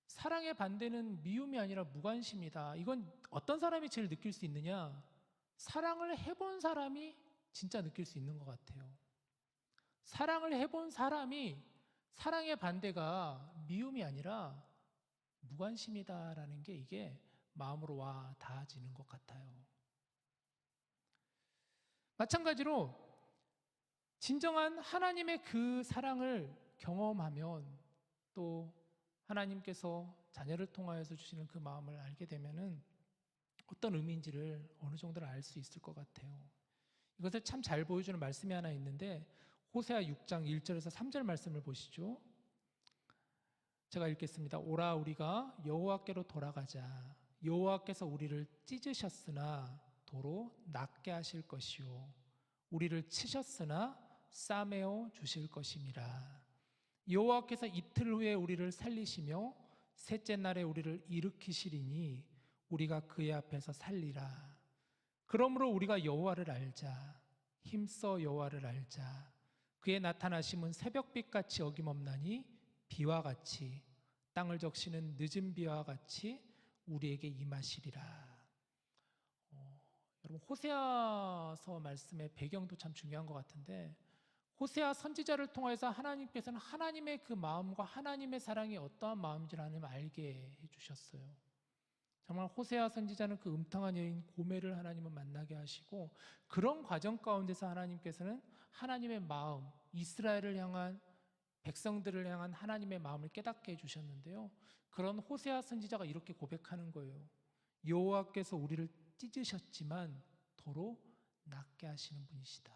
사랑의 반대는 미움이 아니라 무관심이다. 이건 어떤 사람이 제일 느낄 수 있느냐? 사랑을 해본 사람이 진짜 느낄 수 있는 것 같아요. 사랑을 해본 사람이 사랑의 반대가 미움이 아니라 무관심이다라는 게 이게 마음으로 와 닿아지는 것 같아요. 마찬가지로 진정한 하나님의 그 사랑을 경험하면, 또 하나님께서 자녀를 통하여서 주시는 그 마음을 알게 되면은 어떤 의미인지를 어느 정도는 알 수 있을 것 같아요. 이것을 참 잘 보여주는 말씀이 하나 있는데, 호세아 6장 1절에서 3절 말씀을 보시죠. 제가 읽겠습니다. 오라 우리가 여호와께로 돌아가자. 여호와께서 우리를 찢으셨으나 도로 낫게 하실 것이요 우리를 치셨으나 싸매어 주실 것임이라. 여호와께서 이틀 후에 우리를 살리시며 셋째 날에 우리를 일으키시리니 우리가 그의 앞에서 살리라. 그러므로 우리가 여호와를 알자. 힘써 여호와를 알자. 그의 나타나심은 새벽빛같이 어김없나니 비와 같이, 땅을 적시는 늦은 비와 같이 우리에게 임하시리라. 여러분, 호세아서 말씀의 배경도 참 중요한 것 같은데, 호세아 선지자를 통해서 하나님께서는 하나님의 그 마음과 하나님의 사랑이 어떠한 마음인지를 하나님 알게 해주셨어요. 정말 호세아 선지자는 그 음탕한 여인 고멜을 하나님은 만나게 하시고, 그런 과정 가운데서 하나님께서는 하나님의 마음, 이스라엘을 향한, 백성들을 향한 하나님의 마음을 깨닫게 해주셨는데요, 그런 호세아 선지자가 이렇게 고백하는 거예요. 여호와께서 우리를 찢으셨지만 도로 낫게 하시는 분이시다.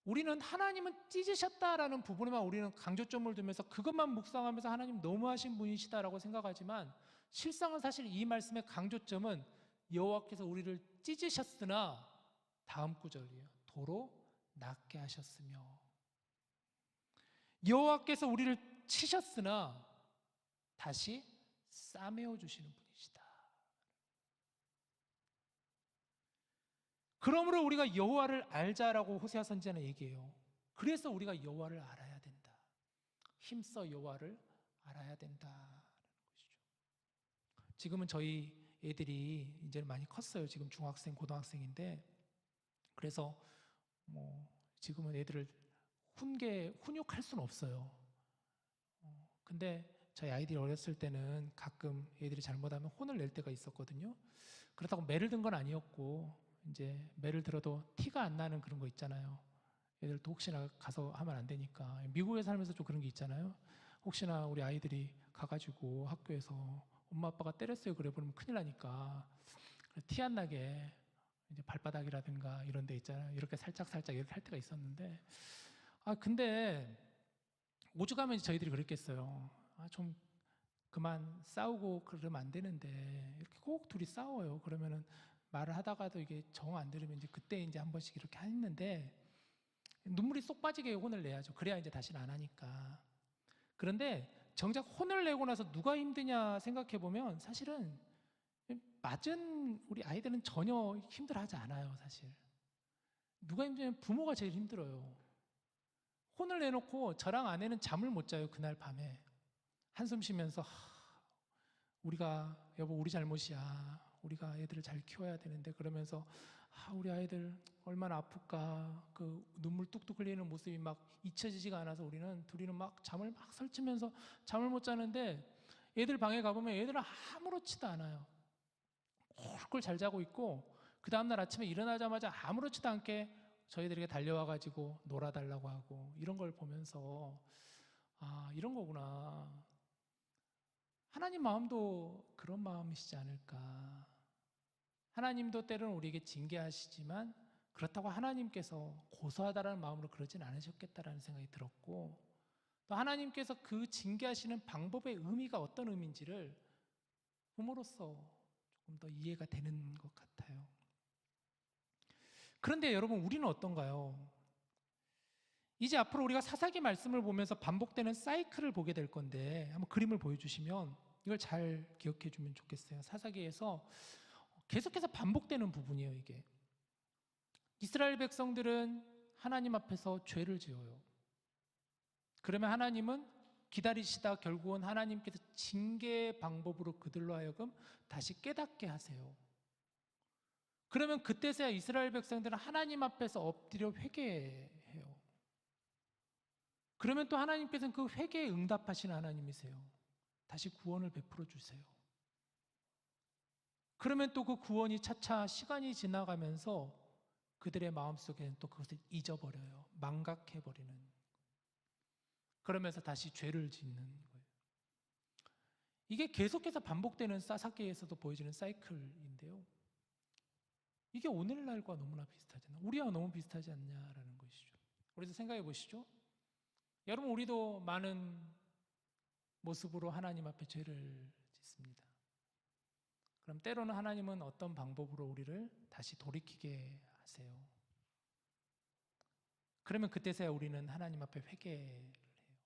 우리는 하나님은 찢으셨다라는 부분에만 우리는 강조점을 두면서 그것만 묵상하면서 하나님 너무하신 분이시다라고 생각하지만, 실상은 사실 이 말씀의 강조점은 여호와께서 우리를 찢으셨으나, 다음 구절이에요. 도로 낫게 하셨으며, 여호와께서 우리를 치셨으나 다시 싸매어 주시는 분이시다. 그러므로 우리가 여호와를 알자라고 호세아 선지자는 얘기해요. 그래서 우리가 여호와를 알아야 된다. 힘써 여호와를 알아야 된다라는 것이죠. 지금은 저희 애들이 이제 많이 컸어요. 지금 중학생, 고등학생인데, 그래서 지금은 애들을 훈육할 수는 없어요. 근데 저희 아이들이 어렸을 때는 가끔 애들이 잘못하면 혼을 낼 때가 있었거든요. 그렇다고 매를 든 건 아니었고, 이제 매를 들어도 티가 안 나는 그런 거 있잖아요. 애들도 혹시나 가서 하면 안 되니까. 미국에 살면서 좀 그런 게 있잖아요. 혹시나 우리 아이들이 가가지고 학교에서 엄마 아빠가 때렸어요 그래 버리면 큰일 나니까 티 안 나게 이제 발바닥이라든가 이런 데 있잖아요. 이렇게 살짝 이렇게 할 때가 있었는데, 근데 오죽하면 저희들이 그랬겠어요. 좀 그만 싸우고 그러면 안 되는데, 이렇게 꼭 둘이 싸워요. 그러면은 말을 하다가도 이게 정 안 들으면 이제 그때 이제 한 번씩 이렇게 했는데, 눈물이 쏙 빠지게 혼을 내야죠. 그래야 이제 다시는 안 하니까. 그런데 정작 혼을 내고 나서 누가 힘드냐 생각해 보면 사실은 맞은 우리 아이들은 전혀 힘들어하지 않아요. 사실 누가 힘드냐면 부모가 제일 힘들어요. 혼을 내놓고 저랑 아내는 잠을 못 자요. 그날 밤에 한숨 쉬면서 우리가 여보 우리 잘못이야. 우리가 애들을 잘 키워야 되는데 그러면서 우리 아이들 얼마나 아플까. 그 눈물 뚝뚝 흘리는 모습이 막 잊혀지지가 않아서 우리는 둘이는 막 잠을 막 설치면서 잠을 못 자는데 애들 방에 가보면 애들은 아무렇지도 않아요. 꿀꿀 잘 자고 있고 그 다음날 아침에 일어나자마자 아무렇지도 않게 저희들에게 달려와가지고 놀아달라고 하고 이런 걸 보면서 이런 거구나. 하나님 마음도 그런 마음이시지 않을까. 하나님도 때로는 우리에게 징계하시지만 그렇다고 하나님께서 고소하다라는 마음으로 그러진 않으셨겠다라는 생각이 들었고 또 하나님께서 그 징계하시는 방법의 의미가 어떤 의미인지를 부모로서 조금 더 이해가 되는 것 같아요. 그런데 여러분 우리는 어떤가요? 이제 앞으로 우리가 사사기 말씀을 보면서 반복되는 사이클을 보게 될 건데 한번 그림을 보여주시면 이걸 잘 기억해 주면 좋겠어요. 사사기에서 계속해서 반복되는 부분이에요. 이게 이스라엘 백성들은 하나님 앞에서 죄를 지어요. 그러면 하나님은 기다리시다 결국은 하나님께서 징계의 방법으로 그들로 하여금 다시 깨닫게 하세요. 그러면 그때서야 이스라엘 백성들은 하나님 앞에서 엎드려 회개해요. 그러면 또 하나님께서는 그 회개에 응답하시는 하나님이세요. 다시 구원을 베풀어 주세요. 그러면 또 그 구원이 차차 시간이 지나가면서 그들의 마음속에는 또 그것을 잊어버려요. 망각해버리는. 그러면서 다시 죄를 짓는 거예요. 이게 계속해서 반복되는 사사기에서도 보여지는 사이클인데요. 이게 오늘날과 너무나 비슷하잖아요. 우리와 너무 비슷하지 않냐라는 것이죠. 우리도 생각해 보시죠. 여러분 우리도 많은 모습으로 하나님 앞에 죄를 짓습니다. 그럼 때로는 하나님은 어떤 방법으로 우리를 다시 돌이키게 하세요. 그러면 그때서야 우리는 하나님 앞에 회개를 해요.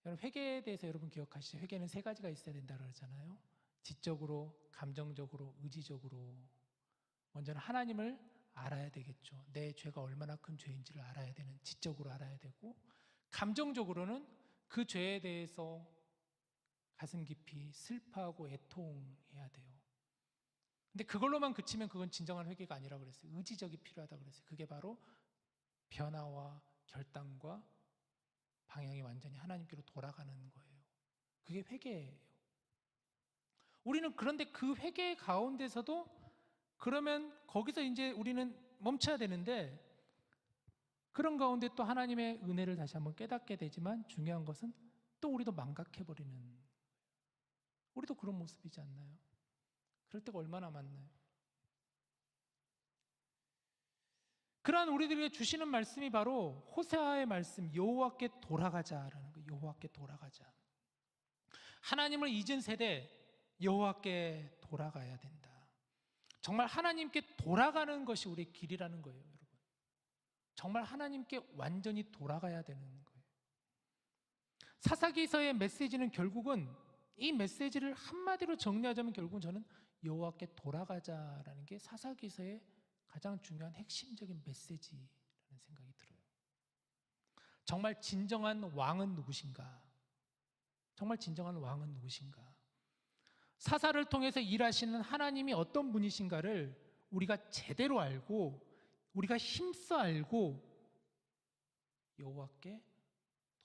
여러분 회개에 대해서 여러분 기억하시죠? 회개는 세 가지가 있어야 된다고 그러잖아요. 지적으로, 감정적으로, 의지적으로. 먼저는 하나님을 알아야 되겠죠. 내 죄가 얼마나 큰 죄인지를 알아야 되는, 지적으로 알아야 되고, 감정적으로는 그 죄에 대해서 가슴 깊이 슬퍼하고 애통해야 돼요. 근데 그걸로만 그치면 그건 진정한 회개가 아니라고 그랬어요. 의지적이 필요하다고 그랬어요. 그게 바로 변화와 결단과 방향이 완전히 하나님께로 돌아가는 거예요. 그게 회개예요. 우리는 그런데 그 회개 가운데서도 그러면 거기서 이제 우리는 멈춰야 되는데 그런 가운데 또 하나님의 은혜를 다시 한번 깨닫게 되지만 중요한 것은 또 우리도 망각해버리는, 우리도 그런 모습이지 않나요? 그럴 때가 얼마나 많나요? 그러한 우리들에게 주시는 말씀이 바로 호세아의 말씀, 여호와께 돌아가자라는 거예요. 여호와께 돌아가자. 하나님을 잊은 세대, 여호와께 돌아가야 된다. 정말 하나님께 돌아가는 것이 우리의 길이라는 거예요, 여러분. 정말 하나님께 완전히 돌아가야 되는 거예요. 사사기서의 메시지는 결국은 이 메시지를 한마디로 정리하자면 결국은 저는 여호와께 돌아가자라는 게 사사기서의 가장 중요한 핵심적인 메시지라는 생각이 들어요. 정말 진정한 왕은 누구신가? 정말 진정한 왕은 누구신가? 사사를 통해서 일하시는 하나님이 어떤 분이신가를 우리가 제대로 알고 우리가 힘써 알고 여호와께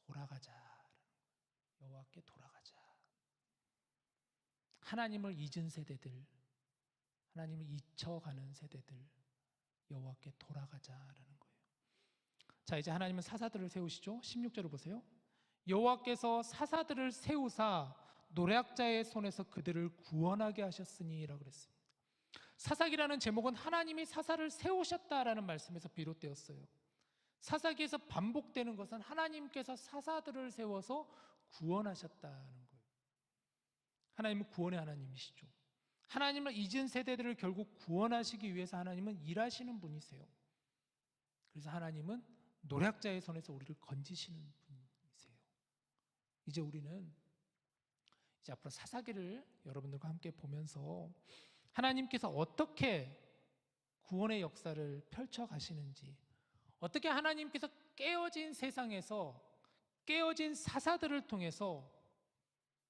돌아가자. 여호와께 돌아가자. 하나님을 잊은 세대들, 하나님을 잊혀가는 세대들, 여호와께 돌아가자라는 거예요. 자, 이제 하나님은 사사들을 세우시죠. 16절을 보세요. 여호와께서 사사들을 세우사 노략자의 손에서 그들을 구원하게 하셨으니라고 그랬습니다. 사사기라는 제목은 하나님이 사사를 세우셨다라는 말씀에서 비롯되었어요. 사사기에서 반복되는 것은 하나님께서 사사들을 세워서 구원하셨다는 거예요. 하나님은 구원의 하나님이시죠. 하나님을 잊은 세대들을 결국 구원하시기 위해서 하나님은 일하시는 분이세요. 그래서 하나님은 노략자의 손에서 우리를 건지시는 분이세요. 이제 우리는 이제 앞으로 사사기를 여러분들과 함께 보면서 하나님께서 어떻게 구원의 역사를 펼쳐 가시는지, 어떻게 하나님께서 깨어진 세상에서 깨어진 사사들을 통해서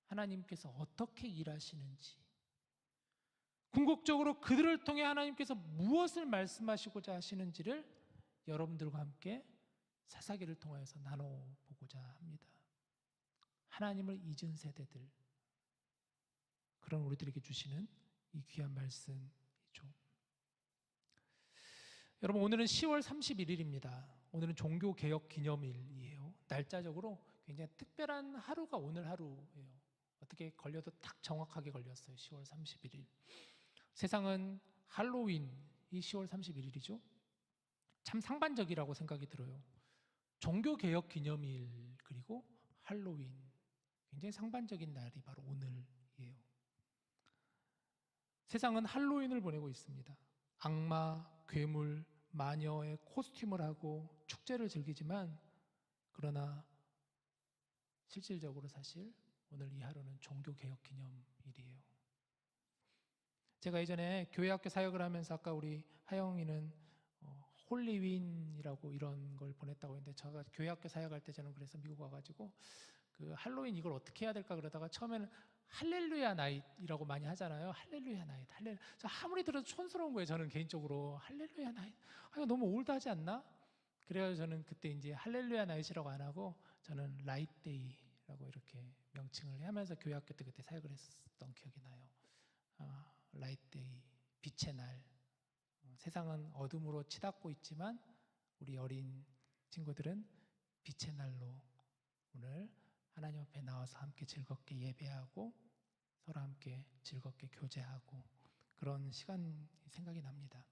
하나님께서 어떻게 일하시는지, 궁극적으로 그들을 통해 하나님께서 무엇을 말씀하시고자 하시는지를 여러분들과 함께 사사기를 통하여서 나눠보고자 합니다. 하나님을 잊은 세대들, 그런 우리들에게 주시는 이 귀한 말씀이죠. 여러분, 오늘은 10월 31일입니다. 오늘은 종교개혁 기념일이에요. 날짜적으로 굉장히 특별한 하루가 오늘 하루예요. 어떻게 걸려도 딱 정확하게 걸렸어요. 10월 31일. 세상은 할로윈이 10월 31일이죠. 참 상반적이라고 생각이 들어요. 종교개혁 기념일 그리고 할로윈, 굉장히 상반적인 날이 바로 오늘이에요. 세상은 할로윈을 보내고 있습니다. 악마, 괴물, 마녀의 코스튬을 하고 축제를 즐기지만, 그러나 실질적으로 사실 오늘 이 하루는 종교개혁 기념일이에요. 제가 예전에 교회학교 사역을 하면서 아까 우리 하영이는 홀리윈이라고 이런 걸 보냈다고 했는데, 제가 교회학교 사역할 때 저는 그래서 미국 와가지고 그 할로윈 이걸 어떻게 해야 될까 그러다가 처음에는 할렐루야 나잇이라고 많이 하잖아요. 할렐루야 나잇, 아무리 들어도 촌스러운 거예요. 저는 개인적으로 할렐루야 나잇, 이거 너무 올드하지 않나? 그래서 저는 그때 이제 할렐루야 나잇이라고 안 하고 저는 라이트데이라고 이렇게 명칭을 하면서 교회학교 때 그때 사역을 했었던 기억이 나요. 라이트데이, 빛의 날. 세상은 어둠으로 치닫고 있지만 우리 어린 친구들은 빛의 날로 오늘 하나님 앞에 나와서 함께 즐겁게 예배하고 서로 함께 즐겁게 교제하고 그런 시간 생각이 납니다.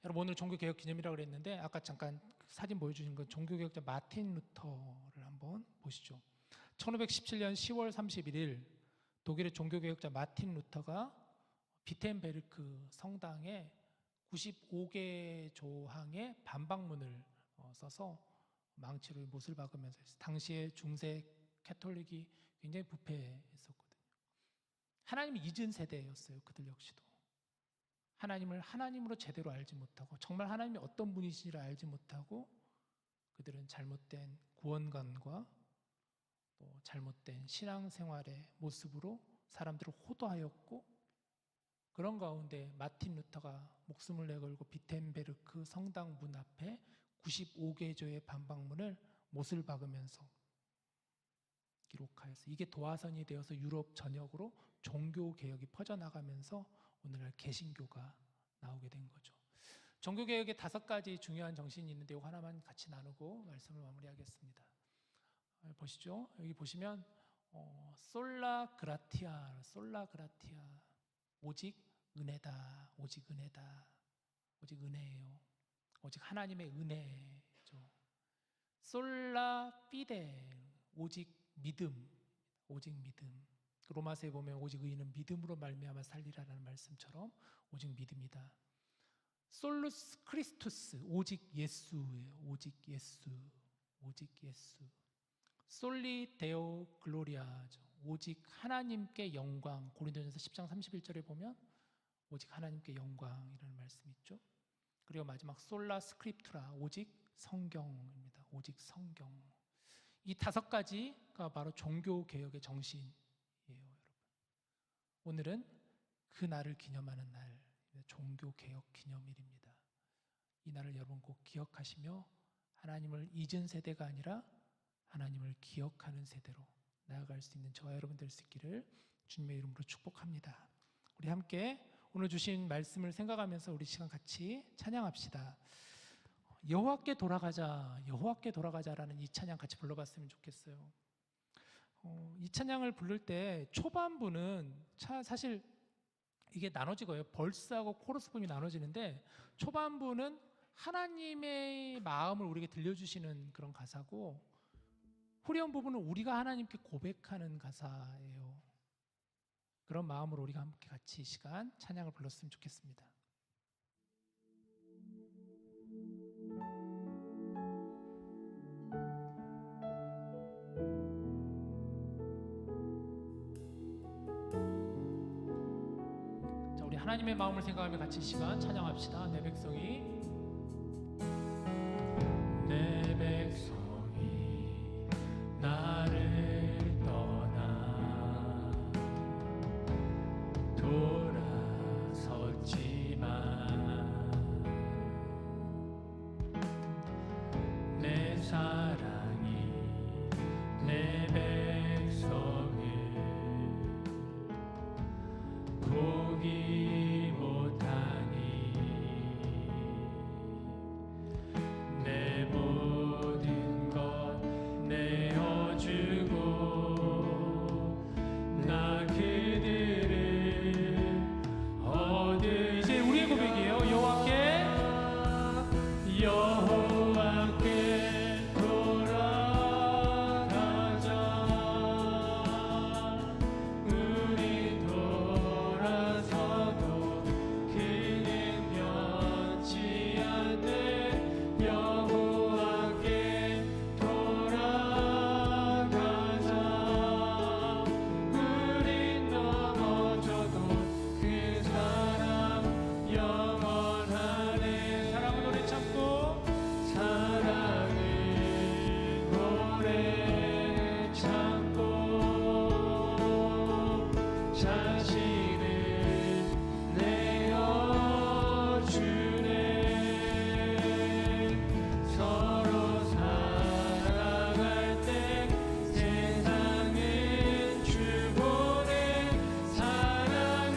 여러분, 오늘 종교개혁 기념이라고 그랬는데 아까 잠깐 사진 보여주신 건 종교개혁자 마틴 루터를 한번 보시죠. 1517년 10월 31일 독일의 종교개혁자 마틴 루터가 비텐베르크 성당에 95개 조항의 반박문을 써서 망치로 못을 박으면서 했어요. 당시에 중세 캐톨릭이 굉장히 부패했었거든요. 하나님을 잊은 세대였어요. 그들 역시도 하나님을 하나님으로 제대로 알지 못하고 정말 하나님이 어떤 분이신지를 알지 못하고 그들은 잘못된 구원관과 또 잘못된 신앙생활의 모습으로 사람들을 호도하였고, 그런 가운데 마틴 루터가 목숨을 내걸고 비텐베르크 성당 문 앞에 95개조의 반박문을 못을 박으면서 기록하였어요. 이게 도화선이 되어서 유럽 전역으로 종교개혁이 퍼져나가면서 오늘날 개신교가 나오게 된 거죠. 종교개혁의 5가지 중요한 정신이 있는데 이거 하나만 같이 나누고 말씀을 마무리하겠습니다. 보시죠. 여기 보시면 솔라 그라티아, 오직 은혜다, 오직 은혜다, 오직 은혜예요. 오직 하나님의 은혜죠. 솔라 피데, 오직 믿음, 오직 믿음. 로마서에 보면 오직 의인은 믿음으로 말미암아 살리라라는 말씀처럼 오직 믿음이다. 솔루스 크리스투스, 오직 예수예요. 오직 예수, 오직 예수. 솔리 데오 글로리아죠. 오직 하나님께 영광. 고린도전서 10장 31절에 보면 오직 하나님께 영광이라는 말씀이 있죠. 그리고 마지막 솔라 스크립투라, 오직 성경입니다. 오직 성경. 이 5가지가 바로 종교개혁의 정신이에요, 여러분. 오늘은 그 날을 기념하는 날, 종교개혁 기념일입니다. 이 날을 여러분 꼭 기억하시며 하나님을 잊은 세대가 아니라 하나님을 기억하는 세대로 나아갈 수 있는 저와 여러분 될 수 있기를 주님의 이름으로 축복합니다. 우리 함께 오늘 주신 말씀을 생각하면서 우리 시간 같이 찬양합시다. 여호와께 돌아가자, 여호와께 돌아가자라는 이 찬양 같이 불러봤으면 좋겠어요. 이 찬양을 부를 때 초반부는 사실 이게 나눠지고요. 벌스하고 코러스 부분이 나눠지는데 초반부는 하나님의 마음을 우리에게 들려주시는 그런 가사고, 후렴 부분은 우리가 하나님께 고백하는 가사예요. 그런 마음으로 우리가 함께 같이 이 시간 찬양을 불렀으면 좋겠습니다. 하나님의 마음을 생각하며 같이 이 시간 찬양합시다. 내 백성이 나를 떠나 돌아섰지만 내 사랑이 내 백성을 포기 못하니 내 모든 것 내어주고 나 그들을 얻으리. 이제 우리의 고백이에요. 여호와께 돌아가자. 우리 돌아서도 그는 변치 않네. 여호와께 돌아가자. 우린 넘어져도 그 사랑 영원하네. 사랑은 오래 참고 사랑은 오래 참고 자신을 내어주네. 서로 사랑할 때 세상은 주보내. 사랑은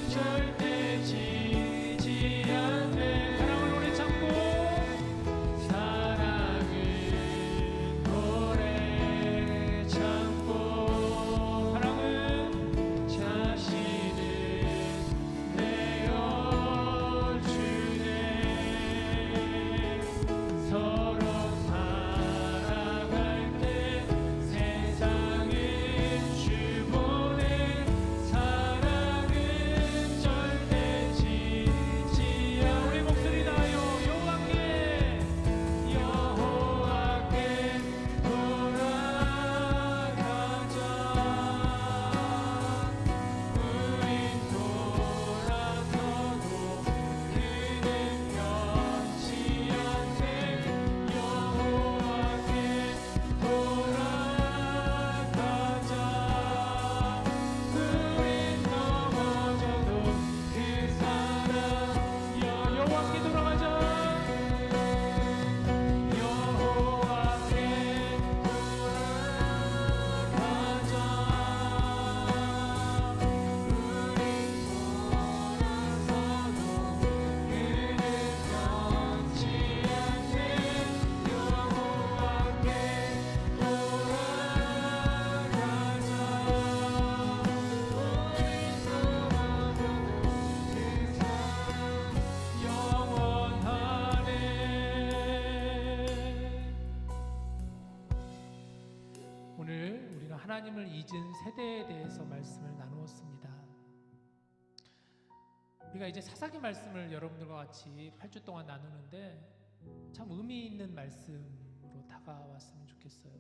절대 지지 않네. 사랑을 오래 참고 사랑은 오래 참고 사랑은 자신을 내어주네. 서로 사랑할 때 세상은 주보내. 사랑은 절대 지지 않네. 우리 목소리 다요. 여호와께 돌아가자. 우린 돌아서도 그는 변치 않네. 여호와께 돌아가자. 우린 넘어져도 그 사랑 여호와께 돌아가자. 여호와께 돌아가자. 우린 돌아서도 그는 변치 않네. 여호와께 돌아가자. 우린 영원하네. 오늘 우리가 하나님을 잊은 세대에 대해서 말씀을 나누었습니다. 우리가 이제 사사기 말씀을 여러분들과 같이 8주 동안 나누는데 참 의미 있는 말씀으로 다가왔으면 좋겠어요.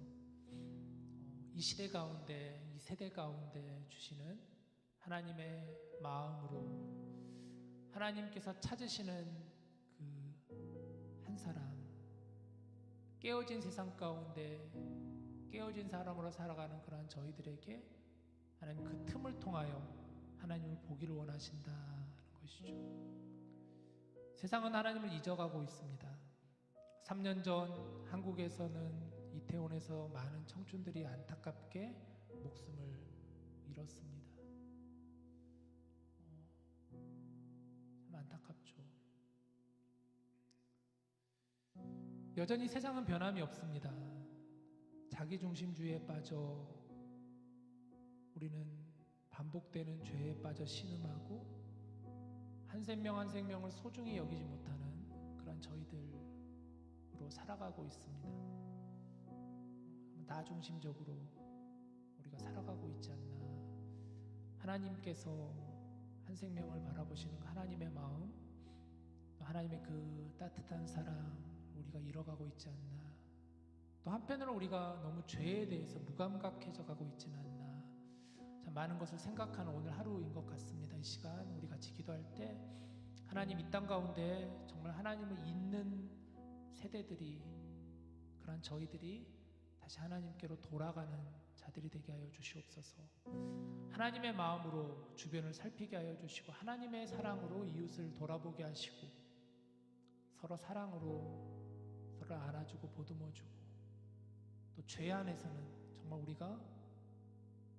이 시대 가운데, 이 세대 가운데 주시는 하나님의 마음으로 하나님께서 찾으시는 그 한 사람, 깨어진 세상 가운데 깨어진 사람으로 살아가는 그러한 저희들에게 하나님 그 틈을 통하여 하나님을 보기를 원하신다는 것이죠. 세상은 하나님을 잊어가고 있습니다. 3년 전 한국에서는 이태원에서 많은 청춘들이 안타깝게 목숨을 잃었습니다. 참 안타깝죠. 여전히 세상은 변함이 없습니다. 자기중심주의에 빠져 우리는 반복되는 죄에 빠져 신음하고 한 생명 한 생명을 소중히 여기지 못하는 그런 저희들로 살아가고 있습니다. 나 중심적으로 우리가 살아가고 있지 않나. 하나님께서 한 생명을 바라보시는 하나님의 마음, 하나님의 그 따뜻한 사랑 우리가 잃어가고 있지 않나. 또 한편으로 우리가 너무 죄에 대해서 무감각해져 가고 있지는 않나. 참 많은 것을 생각하는 오늘 하루인 것 같습니다. 이 시간 우리 같이 기도할 때 하나님, 이 땅 가운데 정말 하나님을 잊는 세대들이, 그런 저희들이 다시 하나님께로 돌아가는 자들이 되게 하여 주시옵소서. 하나님의 마음으로 주변을 살피게 하여 주시고, 하나님의 사랑으로 이웃을 돌아보게 하시고, 서로 사랑으로 서로 안아주고 보듬어주고, 또 죄 안에서는 정말 우리가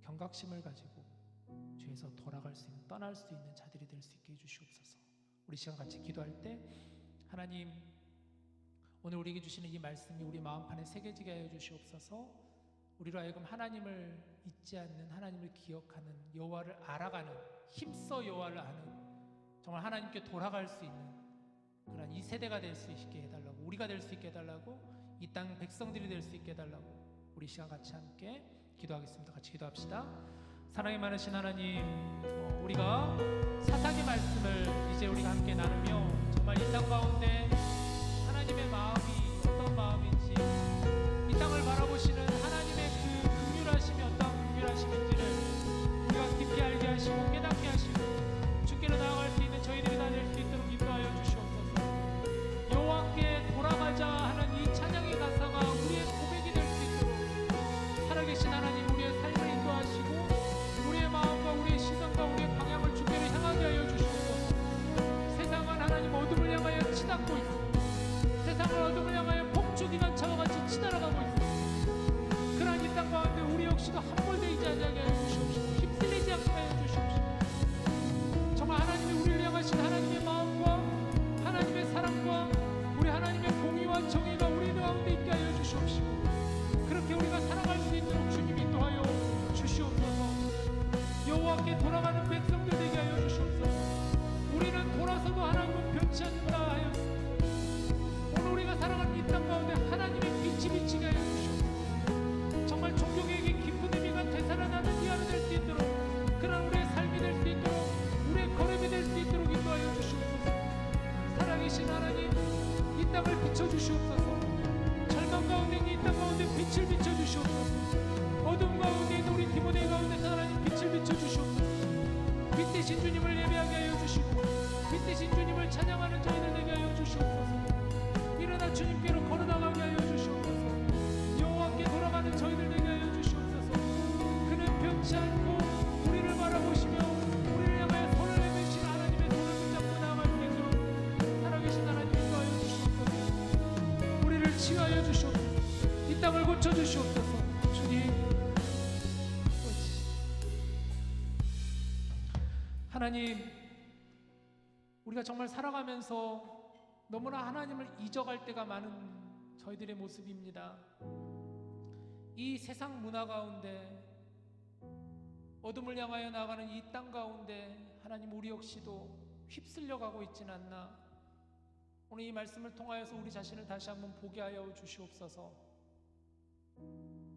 경각심을 가지고 죄에서 돌아갈 수 있는, 떠날 수 있는 자들이 될 수 있게 해주시옵소서. 우리 시간 같이 기도할 때 하나님, 오늘 우리에게 주시는 이 말씀이 우리 마음판에 새겨지게 하여 주시옵소서. 우리로 하여금 하나님을 잊지 않는, 하나님을 기억하는, 여호와를 알아가는, 힘써 여호와를 아는, 정말 하나님께 돌아갈 수 있는 그런 이 세대가 될 수 있게 해달라고, 우리가 될 수 있게 해달라고, 이 땅 백성들이 될 수 있게 해달라고 우리 시간 같이 함께 기도하겠습니다. 같이 기도합시다. 사랑이 많으신 하나님, 우리가 사사기 말씀을 이제 우리가 함께 나누며 정말 이 땅 가운데 하나님의 마음이 어떤 마음인지, 이 땅을 바라보시는 하나님의 그 긍휼하심이 어떤 긍휼하심인지를 우리가 깊이 알게 하시고 깨닫게 하시고 주께로 나아갈 수 있는 저희들이 다 될 수 있도록 인도하여 주시옵소서. 여호와께 돌아가자 하는 이 찬양의 가사가 우리의 고백이 될 수 있도록 살아계신 하나님, 우리의 삶을 인도하시고 우리의 마음과 우리의 시선과 우리의 방향을 주께로 향하게 하여 주시옵소서. 세상은 하나님 어둠을 향하여 치닫고 있습니다. 세상을 어둠을 향하여 폭주기관차와 같이 치달아가고 있습니다. 그러한 이 땅 가운데 우리 역시도 함몰되지 않게 하여 주시옵시고, 휩쓸리지 않게 하여 주시옵시고, 정말 하나님이 우리를 향하신 하나님의 마음과 하나님의 사랑과 우리 하나님의 공의와 정의가 우리 가운데 있게 하여 주시옵시고, 그렇게 우리가 살아갈 수 있도록 주님이 인도하여 주시옵소서. 여호와께 돌아가는 백성들 되게 하여 주시옵소서. 우리는 돌아서도 하나님은 변치 않는다 하였습니다. 오늘 우리가 살아가는 이 땅 가운데 하나님의 빛이 비치게 하여 주시옵소서. 정말 종교개혁의 깊은 의미가 되살아나는 이 하루 될 수 있도록, 그런 우리의 삶이 될 수 있도록, 우리의 걸음이 될 수 있도록 인도하여 주시옵소서. 살아계신 하나님, 이 땅을 비춰주시옵소서. 절망 가운데 있는 이 땅 가운데 빛을 비춰주시옵소서. 어둠 가운데 있는 우리 디모데 가운데서 하나님 빛을 비춰주시옵소서. 빛 대신 주님을 예배하게 하여 주시고, 빛 대신 주님을 찬양하는 저희들 되게 하여 주시옵소서. 일어나 주님께로 걸어나가게 하여 주시옵소서. 여호와께 돌아가는 저희들 되게 하여 주시옵소서. 그는 변치 않고 우리를 바라보시며 우리를 향하여 손을 내미신 하나님의 손을 붙잡고 나아갈 수 있도록 살아계신 하나님 인도하여 주시옵소서. 우리를 치유하여 주시옵소서. 이 땅을 고쳐주시옵소서. 주님, 하나님, 우리가 정말 살아가면서 너무나 하나님을 잊어갈 때가 많은 저희들의 모습입니다. 이 세상 문화 가운데, 어둠을 향하여 나가는 이 땅 가운데 하나님, 우리 역시도 휩쓸려 가고 있진 않나. 오늘 이 말씀을 통하여서 우리 자신을 다시 한번 보게 하여 주시옵소서.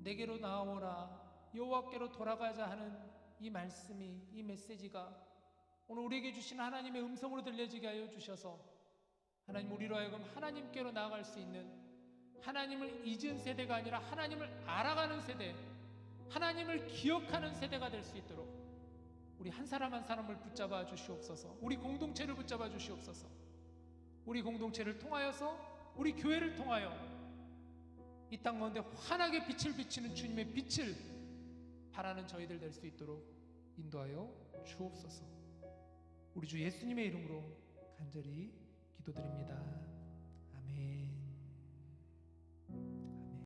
내게로 나아오라, 여호와께로 돌아가자 하는 이 말씀이, 이 메시지가 오늘 우리에게 주신 하나님의 음성으로 들려지게 하여 주셔서 하나님, 우리로 하여금 하나님께로 나아갈 수 있는, 하나님을 잊은 세대가 아니라 하나님을 알아가는 세대, 하나님을 기억하는 세대가 될 수 있도록 우리 한 사람 한 사람을 붙잡아 주시옵소서. 우리 공동체를 붙잡아 주시옵소서. 우리 공동체를 통하여서, 우리 교회를 통하여 이 땅 가운데 환하게 빛을 비치는 주님의 빛을 바라는 저희들 될 수 있도록 인도하여 주옵소서. 우리 주 예수님의 이름으로 간절히 기도드립니다.